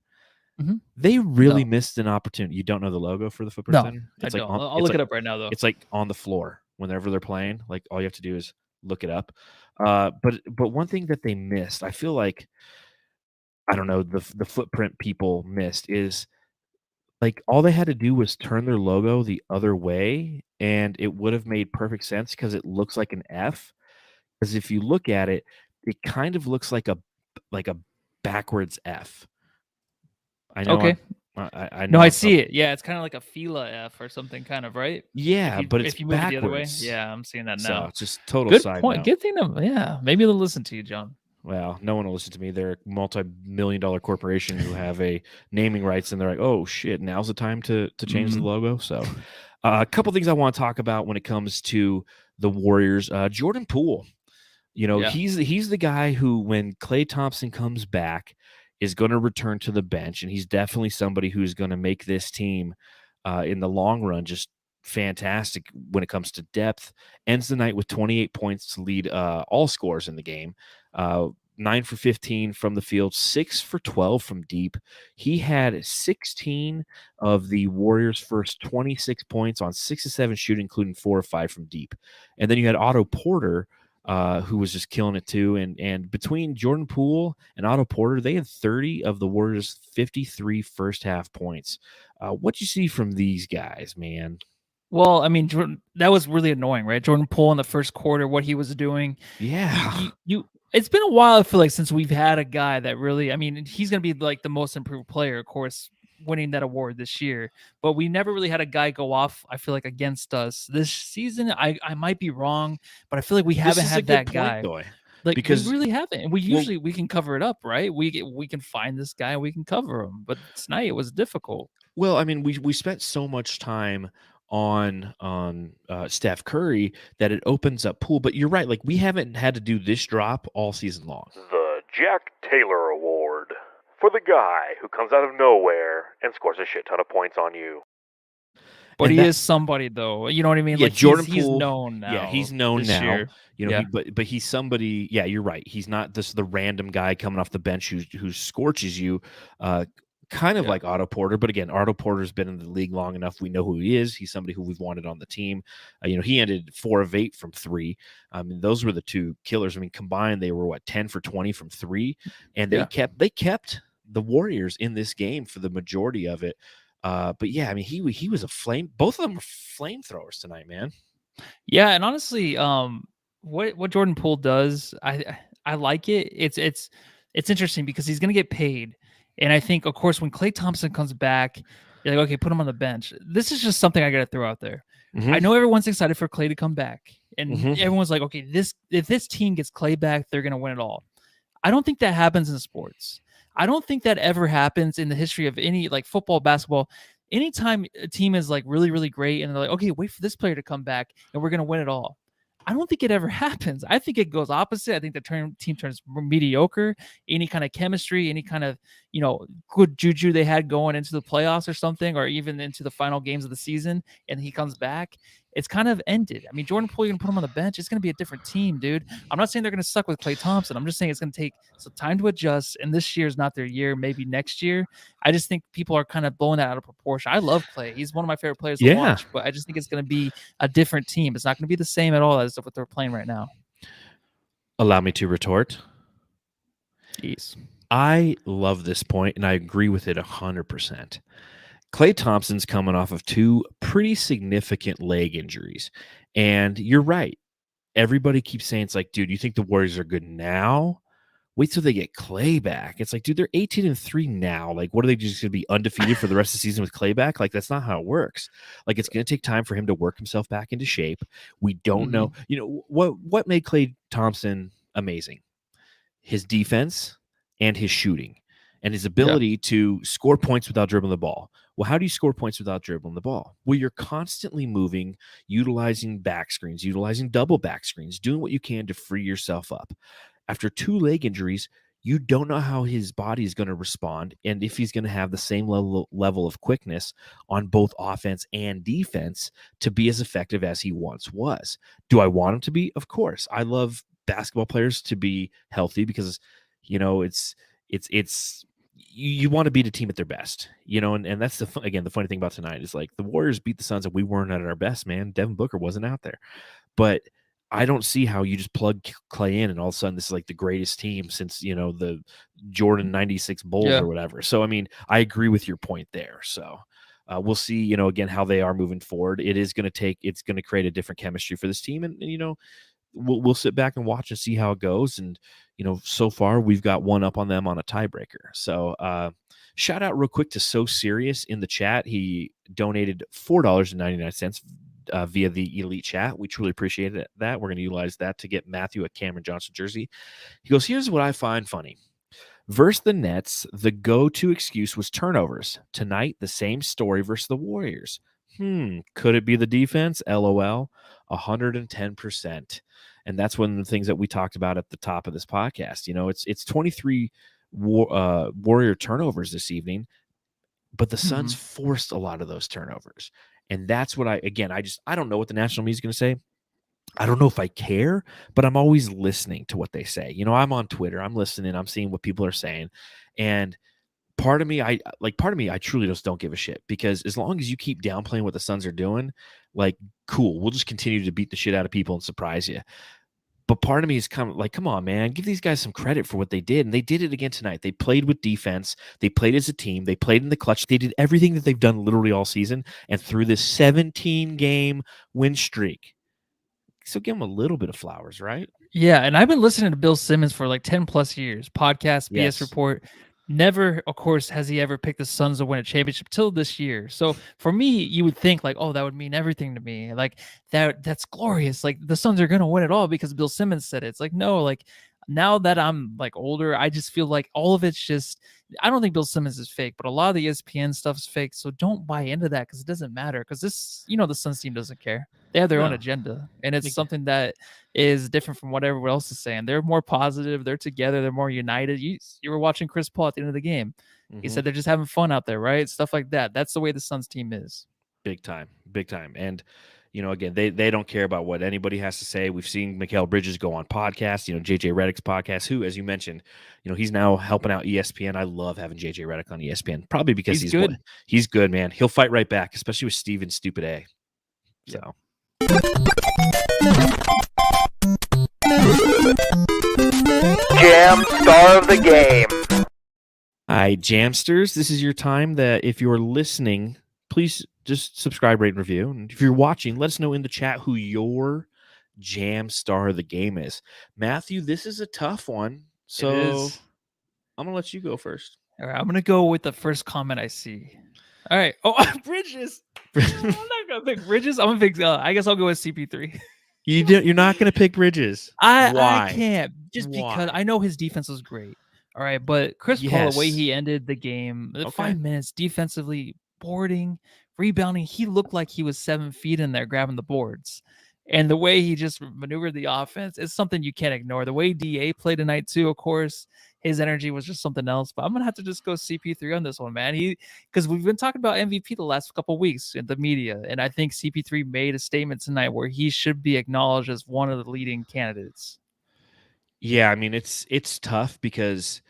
they really missed an opportunity. You don't know the logo for the footprint center? It's I'll look it up right now, though. It's like on the floor whenever they're playing. Like, all you have to do is look it up. But one thing that they missed, I feel like, I don't know, the footprint people missed, is like all they had to do was turn their logo the other way, and it would have made perfect sense because it looks like an F. Because if you look at it, it kind of looks like a backwards F. I know. Okay. I No, know. I see it. Yeah, it's kind of like a Fila F or something, kind of, right? Yeah, but it's if you move it the other way. backwards. Yeah, I'm seeing that So now. it's just total Good side point. note. Good thing maybe they'll listen to you, John. Well, no one will listen to me. They're a multi-million-dollar corporation who have a naming rights, and they're like, "Oh shit, now's the time to change the logo." So, a couple things I want to talk about when it comes to the Warriors. Jordan Poole, he's the guy who, when Klay Thompson comes back, is going to return to the bench, and he's definitely somebody who's going to make this team in the long run just fantastic when it comes to depth. Ends the night with 28 points to lead all scorers in the game. 9 for 15 from the field, 6 for 12 from deep. He had 16 of the Warriors' first 26 points on 6 of 7 shooting, including 4 or 5 from deep. And then you had Otto Porter, who was just killing it too. And between Jordan Poole and Otto Porter, they had 30 of the Warriors' 53 first half points. What'd you see from these guys, man? Well, I mean, that was really annoying, right? Jordan Poole in the first quarter, what he was doing. Yeah. It's been a while, I feel like, since we've had a guy that really, I mean, he's going to be like the most improved player, of course, winning that award this year. But we never really had a guy go off, I feel like, against us this season. I might be wrong, but I feel like we haven't had that guy. Though, like, because we really haven't. And we can cover it up, right? We can find this guy and we can cover him. But tonight it was difficult. Well, I mean, we spent so much time on Steph Curry that it opens up Poole. But you're right, like, we haven't had to do this drop all season long. The Jack Taylor Award for the guy who comes out of nowhere and scores a shit ton of points on you. But he is somebody, though. You know what I mean? Yeah, like, Jordan he's Poole, known now. Yeah, he's known now. Year. But he's somebody. Yeah, you're right. He's not the random guy coming off the bench who scorches you. Kind of like Otto Porter, but again, Otto Porter's been in the league long enough. We know who he is. He's somebody who we've wanted on the team. He ended 4 of 8 from 3. I mean, those were the two killers. I mean, combined, they were 10 for 20 from 3, and they kept the Warriors in this game for the majority of it. But yeah, I mean, he was a flame. Both of them were flamethrowers tonight, man. Yeah, and honestly, what Jordan Poole does, I like it. It's interesting because he's gonna get paid. And I think, of course, when Klay Thompson comes back, you're like, okay, put him on the bench. This is just something I got to throw out there. I know everyone's excited for Klay to come back. And everyone's like, okay, if this team gets Klay back, they're going to win it all. I don't think that happens in sports. I don't think that ever happens in the history of any, like, football, basketball. Anytime a team is, like, really, really great and they're like, okay, wait for this player to come back and we're going to win it all. I don't think it ever happens. I think it goes opposite. I think the team turns mediocre. Any kind of chemistry, any kind of, good juju they had going into the playoffs or something, or even into the final games of the season, and he comes back, it's kind of ended. I mean, Jordan Poole, you can put him on the bench. It's going to be a different team, dude. I'm not saying they're going to suck with Klay Thompson. I'm just saying it's going to take some time to adjust, and this year is not their year.Maybe next year. I just think people are kind of blowing that out of proportion. I love Klay. He's one of my favorite players to watch, but I just think it's going to be a different team. It's not going to be the same at all as what they're playing right now. Allow me to retort. Jeez. I love this point, and I agree with it 100%. Klay Thompson's coming off of 2 pretty significant leg injuries. And you're right. Everybody keeps saying, it's like, dude, you think the Warriors are good now? Wait till they get Clay back. It's like, dude, they're 18-3 now. Like, what are they just going to be undefeated for the rest of the season with Clay back? Like, that's not how it works. Like, it's going to take time for him to work himself back into shape. We don't know. You know, what made Clay Thompson amazing? His defense and his shooting and his ability to score points without dribbling the ball. Well, how do you score points without dribbling the ball? Well, you're constantly moving, utilizing back screens, utilizing double back screens, doing what you can to free yourself up. After 2 leg injuries, you don't know how his body is going to respond and if he's going to have the same level of quickness on both offense and defense to be as effective as he once was. Do I want him to be? Of course. I love basketball players to be healthy because, you know, you want to beat a team at their best, you know, and that's the funny thing about tonight is like the Warriors beat the Suns and we weren't at our best, man. Devin Booker wasn't out there, but I don't see how you just plug Clay in and all of a sudden this is like the greatest team since, you know, the Jordan 96 Bulls or whatever. So, I mean, I agree with your point there. So we'll see, you know, again, how they are moving forward. It's going to create a different chemistry for this team. And you know, we'll sit back and watch and see how it goes. And, you know, so far we've got one up on them on a tiebreaker. So shout out real quick to So Serious in the chat. He donated $4.99 via the Elite chat. We truly appreciate that. We're going to utilize that to get Matthew a Cameron Johnson jersey. He goes, here's what I find funny. Versus the Nets, the go-to excuse was turnovers. Tonight, the same story versus the Warriors. Could it be the defense? LOL. 110%. And that's one of the things that we talked about at the top of this podcast. You know, it's 23 Warrior turnovers this evening, but the Suns forced a lot of those turnovers. And that's what I don't know what the national media is going to say. I don't know if I care, but I'm always listening to what they say. You know, I'm on Twitter, I'm listening, I'm seeing what people are saying. And part of me, I truly just don't give a shit because as long as you keep downplaying what the Suns are doing, like, cool, we'll just continue to beat the shit out of people and surprise you. But part of me is kind of like, come on, man, give these guys some credit for what they did. And they did it again tonight. They played with defense. They played as a team. They played in the clutch. They did everything that they've done literally all season. And through this 17-game win streak. So give them a little bit of flowers, right? Yeah. And I've been listening to Bill Simmons for like 10 plus years. Podcast, BS Report. Never, of course, has he ever picked the Suns to win a championship till this year. So for me, you would think like, oh, that would mean everything to me. Like that's glorious. Like the Suns are going to win it all because Bill Simmons said it. It's like, no, like now that I'm like older, I just feel like all of it's just, I don't think Bill Simmons is fake, but a lot of the ESPN stuff is fake. So don't buy into that because it doesn't matter. Because this, you know, the Suns team doesn't care. They have their own agenda. And it's something that is different from what everyone else is saying. They're more positive. They're together. They're more united. You were watching Chris Paul at the end of the game. He said they're just having fun out there, right? Stuff like that. That's the way the Suns team is. Big time. And, you know, again, they don't care about what anybody has to say. We've seen Mikal Bridges go on podcasts, you know, JJ Redick's podcast, who, as you mentioned, you know, he's now helping out ESPN. I love having JJ Redick on ESPN, probably because he's good. He's good, man. He'll fight right back, especially with Steven Stupid A. So. Jam Star of the Game. All right, Jamsters, this is your time that if you're listening, please just subscribe, rate, and review. And if you're watching, let us know in the chat who your Jam Star of the Game is. Matthew, this is a tough one, so I'm going to let you go first. All right, I'm going to go with the first comment I see. All right. Oh, Bridges. I'm not going to pick Bridges. I'm going to pick, I guess I'll go with CP3. You're not going to pick Bridges. Why? I can't. Because I know his defense was great. All right. But Chris Paul, the way he ended the game, 5 minutes defensively, boarding, rebounding, he looked like he was 7 feet in there grabbing the boards. And the way he just maneuvered the offense is something you can't ignore. The way DA played tonight too, of course, his energy was just something else. But I'm gonna have to just go CP3 on this one, man. Because we've been talking about MVP the last couple of weeks in the media, and I think CP3 made a statement tonight where he should be acknowledged as one of the leading candidates. Yeah, I mean it's tough because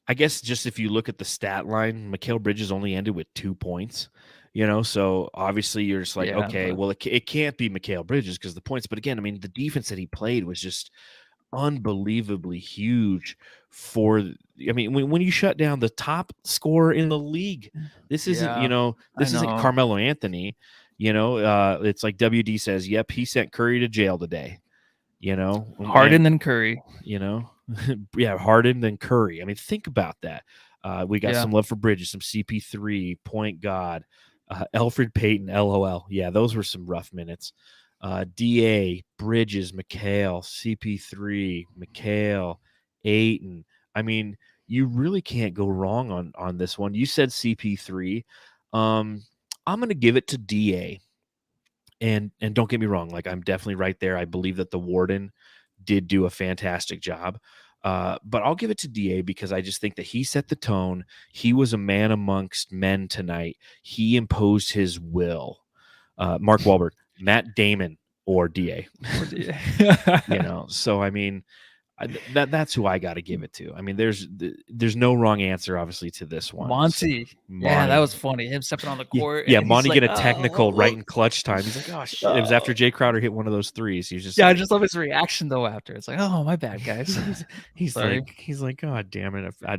I guess just if you look at the stat line, Mikal Bridges only ended with 2 points. You know, so obviously you're just like, okay, well, it can't be Mikal Bridges because the points. But again, I mean, the defense that he played was just unbelievably huge I mean, when you shut down the top scorer in the league, this isn't, you know, this isn't Carmelo Anthony. You know, it's like WD says, yep, he sent Curry to jail today. You know, Harden and Curry. You know, Yeah, Harden then Curry. I mean, think about that. We got Yeah. some love for Bridges, some CP3, point God, Alfred Payton, LOL. Yeah, those were some rough minutes. DA, Bridges, Mikal, CP3, Mikal, Ayton. I mean, you really can't go wrong on this one. You said CP3. I'm going to give it to DA. And don't get me wrong, like I'm definitely right there. I believe that the Warden did do a fantastic job. But I'll give it to DA because I just think that he set the tone. He was a man amongst men tonight. He imposed his will. Mark Wahlberg, Matt Damon, or DA. So I mean, that's who I got to give it to. I mean, there's no wrong answer, obviously, to this one. Monty. So, Yeah, that Monty. was funny. Him stepping on the court. Yeah, and he's Monty like, get a technical "Oh, right in clutch time. He's like, "Oh shit!" It was after Jay Crowder hit one of those threes. He was just Yeah, I like, just love his reaction though after. It's like, oh, my bad, guys. he's Sorry. like, God damn it, I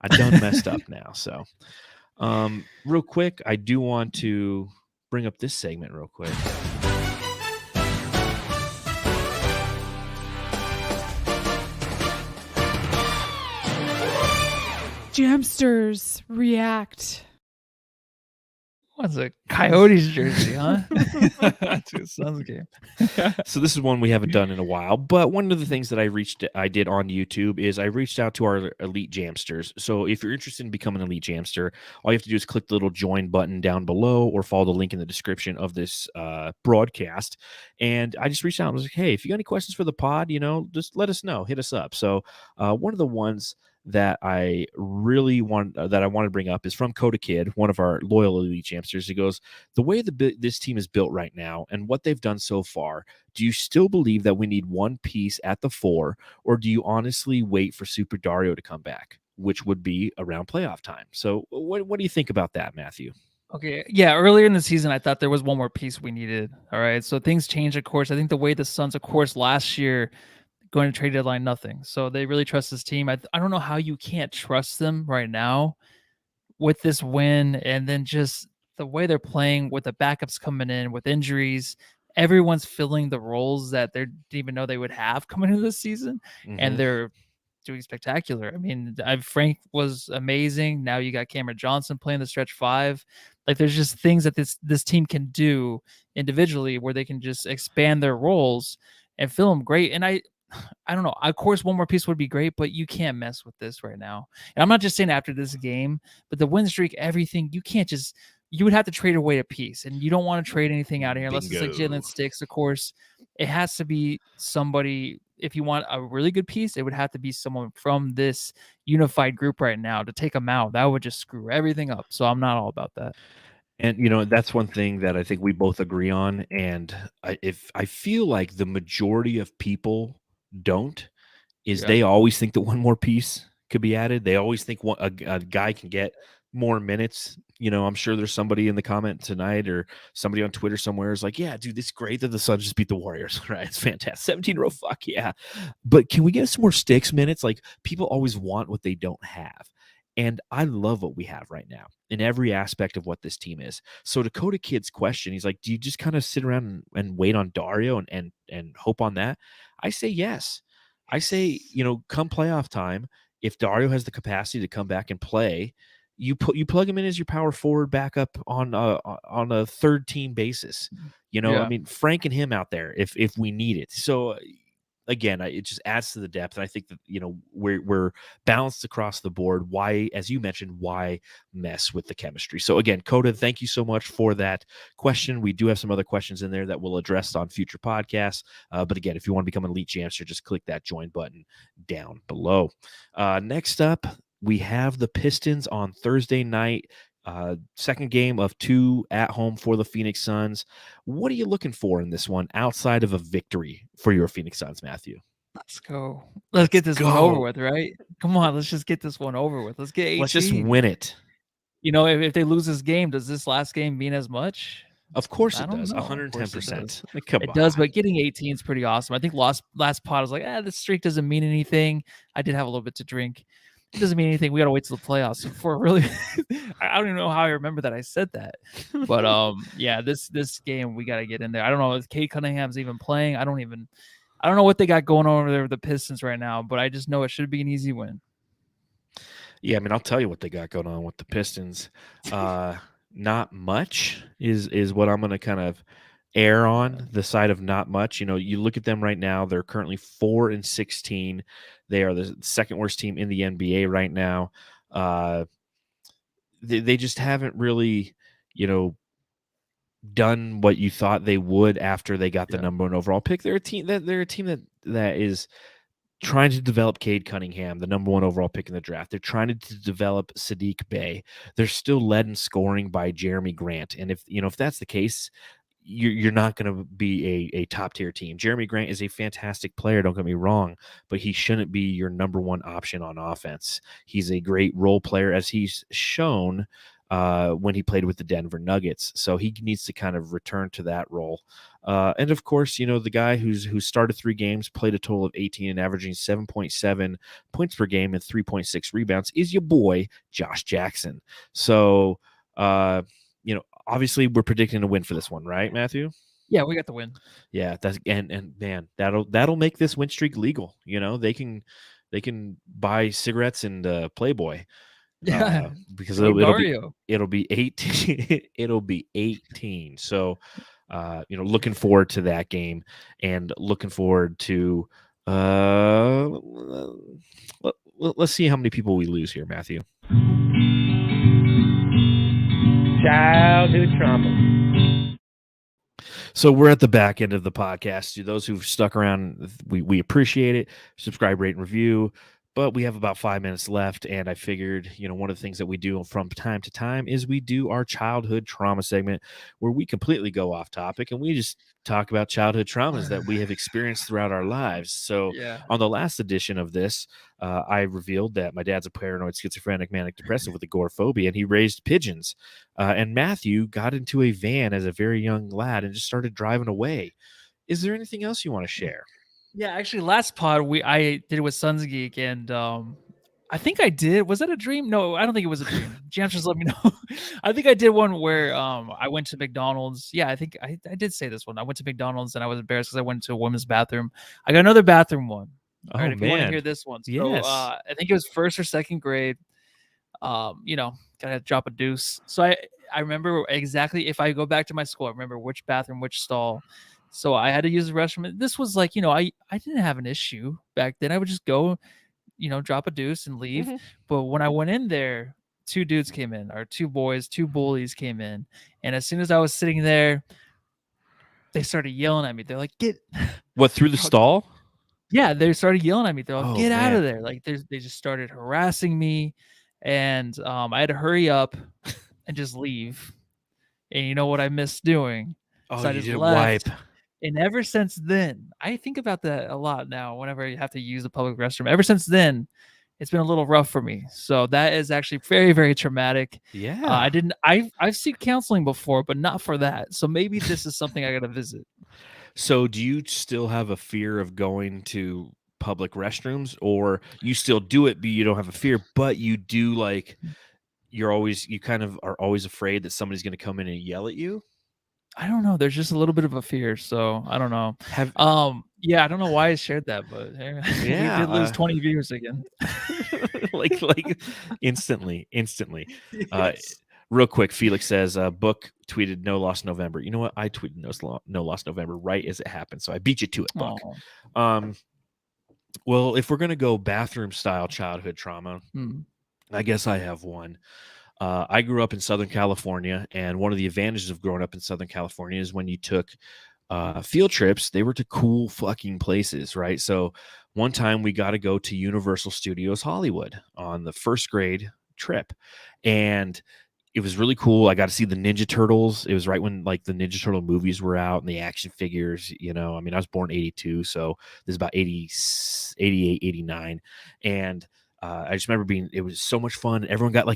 done messed up now. So, real quick, I do want to bring up this segment real quick. Jamsters react. What's a Coyotes jersey, huh? To a Suns game. So this is one we haven't done in a while, but one of the things that I did on YouTube is I reached out to our elite jamsters. So if you're interested in becoming an elite jamster, all you have to do is click the little join button down below or follow the link in the description of this broadcast. And I just reached out and was like, hey, if you got any questions for the pod, just let us know, hit us up. So one of the ones that I really want that I want to bring up is from Coda Kid, one of our loyal elite jamsters. He goes, the way this team is built right now and what they've done so far, do you still believe that we need one piece at the 4, or do you honestly wait for Super Dario to come back, which would be around playoff time? So what do you think about that, Matthew? Okay, yeah, earlier in the season, I thought there was one more piece we needed. All right, so things changed, of course. I think the way the Suns, of course, last year, going to trade deadline, nothing. So they really trust this team. I don't know how you can't trust them right now with this win, and then just the way they're playing with the backups coming in with injuries. Everyone's filling the roles that they didn't even know they would have coming into this season, and they're doing spectacular. I mean, Frank was amazing. Now you got Cameron Johnson playing the stretch 5. Like, there's just things that this team can do individually where they can just expand their roles and fill them great. And I don't know. Of course, one more piece would be great, but you can't mess with this right now. And I'm not just saying after this game, but the win streak, everything, you can't just, you would have to trade away a piece, and you don't want to trade anything out of here unless it's like Jalen Sticks, of course. It has to be somebody. If you want a really good piece, it would have to be someone from this unified group right now. To take them out, that would just screw everything up. So I'm not all about that. And that's one thing that I think we both agree on. And if I feel like the majority of people don't, is they always think that one more piece could be added. They always think a guy can get more minutes. I'm sure there's somebody in the comment tonight or somebody on Twitter somewhere is like, yeah, dude, it's great that the Suns just beat the Warriors, right? It's fantastic. 17-row, fuck yeah. But can we get some more Sticks minutes? Like, people always want what they don't have. And I love what we have right now in every aspect of what this team is. So to Coda Kid's question, he's like, do you just kind of sit around and wait on Dario and hope on that? I say yes. I say, come playoff time, if Dario has the capacity to come back and play, you plug him in as your power forward backup on a third team basis. I mean, Frank and him out there if we need it. So again, it just adds to the depth. And I think that, we're balanced across the board. Why, as you mentioned, why mess with the chemistry? So again, Coda, thank you so much for that question. We do have some other questions in there that we'll address on future podcasts. But again, if you want to become an elite jamster, just click that join button down below. Next up, we have the Pistons on Thursday night. Second game of 2 at home for the Phoenix Suns. What are you looking for in this one outside of a victory for your Phoenix Suns, Matthew? Let's go. Let's get this one over with, right? Come on, let's just get this one over with. Let's get 18. Let's just win it. If they lose this game, does this last game mean as much? Of course it does. 110%. It does, but getting 18 is pretty awesome. I think last pod I was like, this streak doesn't mean anything. I did have a little bit to drink. It doesn't mean anything. We got to wait till the playoffs for really. I don't even know how I remember that I said that, but yeah, this game we got to get in there. I don't know if Kate Cunningham's even playing. I don't I don't know what they got going on over there with the Pistons right now, but I just know it should be an easy win. Yeah, I mean, I'll tell you what they got going on with the Pistons. Not much is what I'm going to kind of err on the side of not much. You know, you look at them right now; they're currently 4-16. They are the second worst team in the NBA right now. They just haven't really, you know, done what you thought they would after they got the number 1 overall pick. They're a team that is trying to develop Cade Cunningham, the number 1 overall pick in the draft. They're trying to develop Sadiq Bey. They're still led in scoring by Jeremy Grant. And if that's the case, you're not going to be a top tier team. Jeremy Grant is a fantastic player, don't get me wrong, but he shouldn't be your number 1 option on offense. He's a great role player, as he's shown when he played with the Denver Nuggets. So he needs to kind of return to that role. And of course, you know, the guy who started 3 games, played a total of 18 and averaging 7.7 points per game and 3.6 rebounds is your boy, Josh Jackson. So, you know, obviously we're predicting a win for this one, right, Matthew? Yeah, we got the win. Yeah, that's and man, that'll make this win streak legal. You know, they can buy cigarettes and Playboy. Yeah, Because it'll be 18. It'll be 18. So, you know, looking forward to that game and looking forward to let's see how many people we lose here, Matthew. Childhood trauma. So we're at the back end of the podcast. To those who've stuck around, we appreciate it. Subscribe, rate, and review. But we have about 5 minutes left, and I figured, you know, one of the things that we do from time to time is we do our childhood trauma segment where we completely go off topic and we just talk about childhood traumas that we have experienced throughout our lives. So on the last edition of this, I revealed that my dad's a paranoid schizophrenic manic depressive with agoraphobia, and he raised pigeons. And Matthew got into a van as a very young lad and just started driving away. Is there anything else you want to share? Yeah, actually, last pod I did it with Sons Geek, and I think I did. Was that a dream? No, I don't think it was a dream. Jams, just let me know. I think I did one where I went to McDonald's. Yeah, I think I did say this one. I went to McDonald's and I was embarrassed because I went to a women's bathroom. I got another bathroom one. All right, if you want to hear this one. Yes. So I think it was 1st or 2nd grade. You know, gotta drop a deuce. So I remember exactly, if I go back to my school, I remember which bathroom, which stall. So I had to use the restroom. This was like, you know, I didn't have an issue back then. I would just go, you know, drop a deuce and leave. Mm-hmm. But when I went in there, 2 dudes came in, or 2 boys, 2 bullies came in. And as soon as I was sitting there, they started yelling at me. They're like, get what, through the stall? Yeah, they started yelling at me. They're like, get out of man. there. Like they just started harassing me. And I had to hurry up and just leave. And you know what I missed doing? Oh, So I you just didn't left. wipe. And ever since then, I think about that a lot now whenever you have to use a public restroom. Ever since then, it's been a little rough for me. So that is actually very, very traumatic. Yeah. I've seen counseling before, but not for that. So maybe this is something I got to visit. So do you still have a fear of going to public restrooms, or you still do it, but you don't have a fear, but you do, like, you kind of are always afraid that somebody's going to come in and yell at you? I don't know. There's just a little bit of a fear, so I don't know. Yeah, I don't know why I shared that, but we did lose 20 viewers again. like instantly. Yes. Real quick, Felix says, Book tweeted No Lost November. You know what? I tweeted No Lost November right as it happened, so I beat you to it, Book. Well, if we're going to go bathroom style childhood trauma, I guess I have one. I grew up in Southern California, and one of the advantages of growing up in Southern California is when you took field trips, they were to cool fucking places, right? So one time we got to go to Universal Studios Hollywood on the 1st grade trip, and it was really cool. I got to see the Ninja Turtles. It was right when, like, the Ninja Turtle movies were out and the action figures, you know. I mean, I was born 82, so this is about 88, 89, and I just remember it was so much fun. Everyone got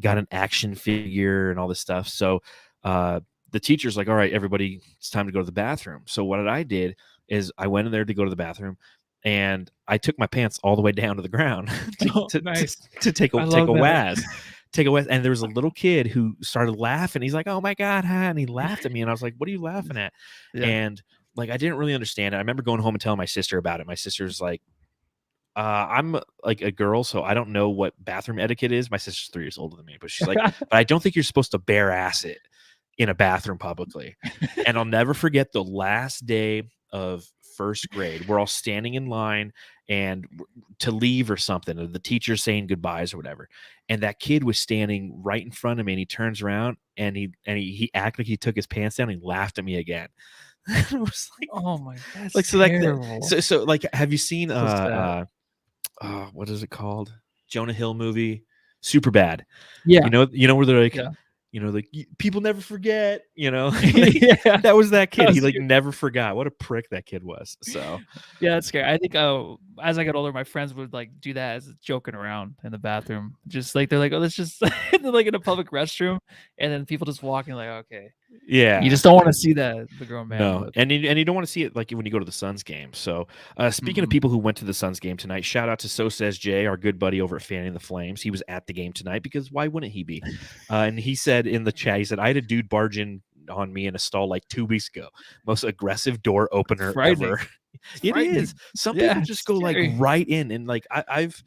got an action figure and all this stuff. So the teacher's like, all right, everybody, it's time to go to the bathroom. So what I did is I went in there to go to the bathroom, and I took my pants all the way down to the ground to take a whiz. And there was a little kid who started laughing. He's like, oh my God, huh? And he laughed at me. And I was like, what are you laughing at? Yeah. And like I didn't really understand it. I remember going home and telling my sister about it. My sister's like, I'm like a girl, so I don't know what bathroom etiquette is. My sister's 3 years older than me, but she's like, but I don't think you're supposed to bare ass it in a bathroom publicly. And I'll never forget the last day of first grade. We're all standing in line and to leave or something, or the teacher's saying goodbyes or whatever. And that kid was standing right in front of me, and he turns around and he acted like he took his pants down and he laughed at me again. It was like, Oh my, that's like terrible. so like, have you seen So sad. what is it called? Jonah Hill movie, Super Bad. Yeah. You know where they're like, Yeah. like people never forget. Yeah. That was that kid. That He was like you. never forgot. What a prick that kid was. So Yeah, that's scary. I think as I got older, my friends would like do that as joking around in the bathroom. Just like they're like, oh, let's just they're like in a public restroom, and then people just walking like, okay. yeah, You just don't want to see that the grown man. no, But and you don't want to see it like when you go to the Suns game. So, speaking of Mhm. people who went to the Suns game tonight, shout out to So Says Jay, our good buddy over at Fanning the Flames. He was at the game tonight because why wouldn't he be? And he said in the chat, he said, I had a dude barge in on me in a stall like 2 weeks ago. Most aggressive door opener frightening. ever. It frightening. is. Some Yeah, people it's just go like scary. right in, and like I've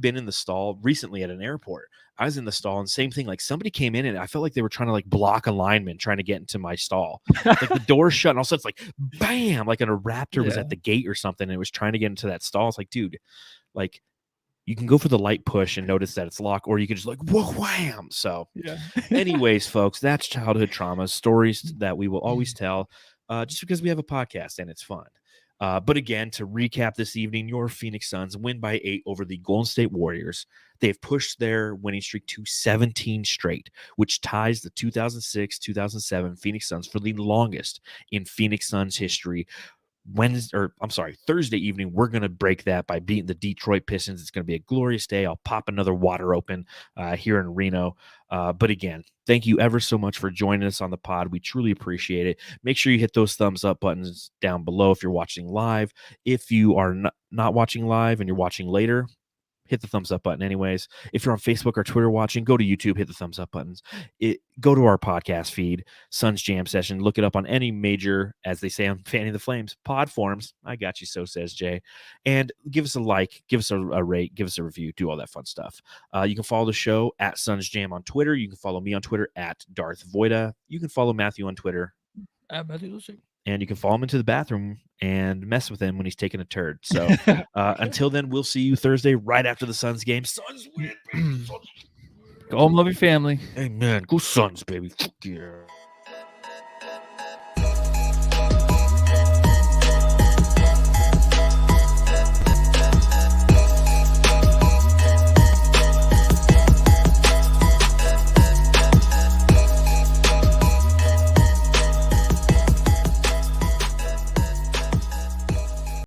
been in the stall recently at an airport. I was in the stall, and same thing. Like somebody came in, and I felt like they were trying to like block a lineman trying to get into my stall. Like the door shut, and all of a sudden it's like bam, like a raptor was Yeah. at the gate or something, and it was trying to get into that stall. It's like, dude, like you can go for the light push and notice that it's locked, or you can just like whoa, wham. So, Yeah. anyways, folks, that's childhood trauma stories that we will always tell, just because we have a podcast and it's fun. But again, to recap this evening, your Phoenix Suns win by 8 over the Golden State Warriors. They've pushed their winning streak to 17 straight, which ties the 2006-2007 Phoenix Suns for the longest in Phoenix Suns history. Thursday evening, we're going to break that by beating the Detroit Pistons. It's going to be a glorious day. I'll pop another water open here in Reno. But again, thank you ever so much for joining us on the pod. We truly appreciate it. Make sure you hit those thumbs up buttons down below if you're watching live. If you are not watching live and you're watching later, hit the thumbs up button anyways. If you're on Facebook or Twitter watching, go to YouTube, hit the thumbs up buttons. Go to our podcast feed, Suns Jam Session. Look it up on any major, as they say on Fanning the Flames, pod forums. I got you, So Says Jay. And give us a like, give us a rate, give us a review, do all that fun stuff. You can follow the show at Suns Jam on Twitter. You can follow me on Twitter at Darth Voida. You can follow Matthew on Twitter. And you can follow him into the bathroom and mess with him when he's taking a turd. So until then, we'll see you Thursday right after the Suns game. Suns win, baby. Go home, love your family. Amen. Go Suns, baby. Fuck yeah.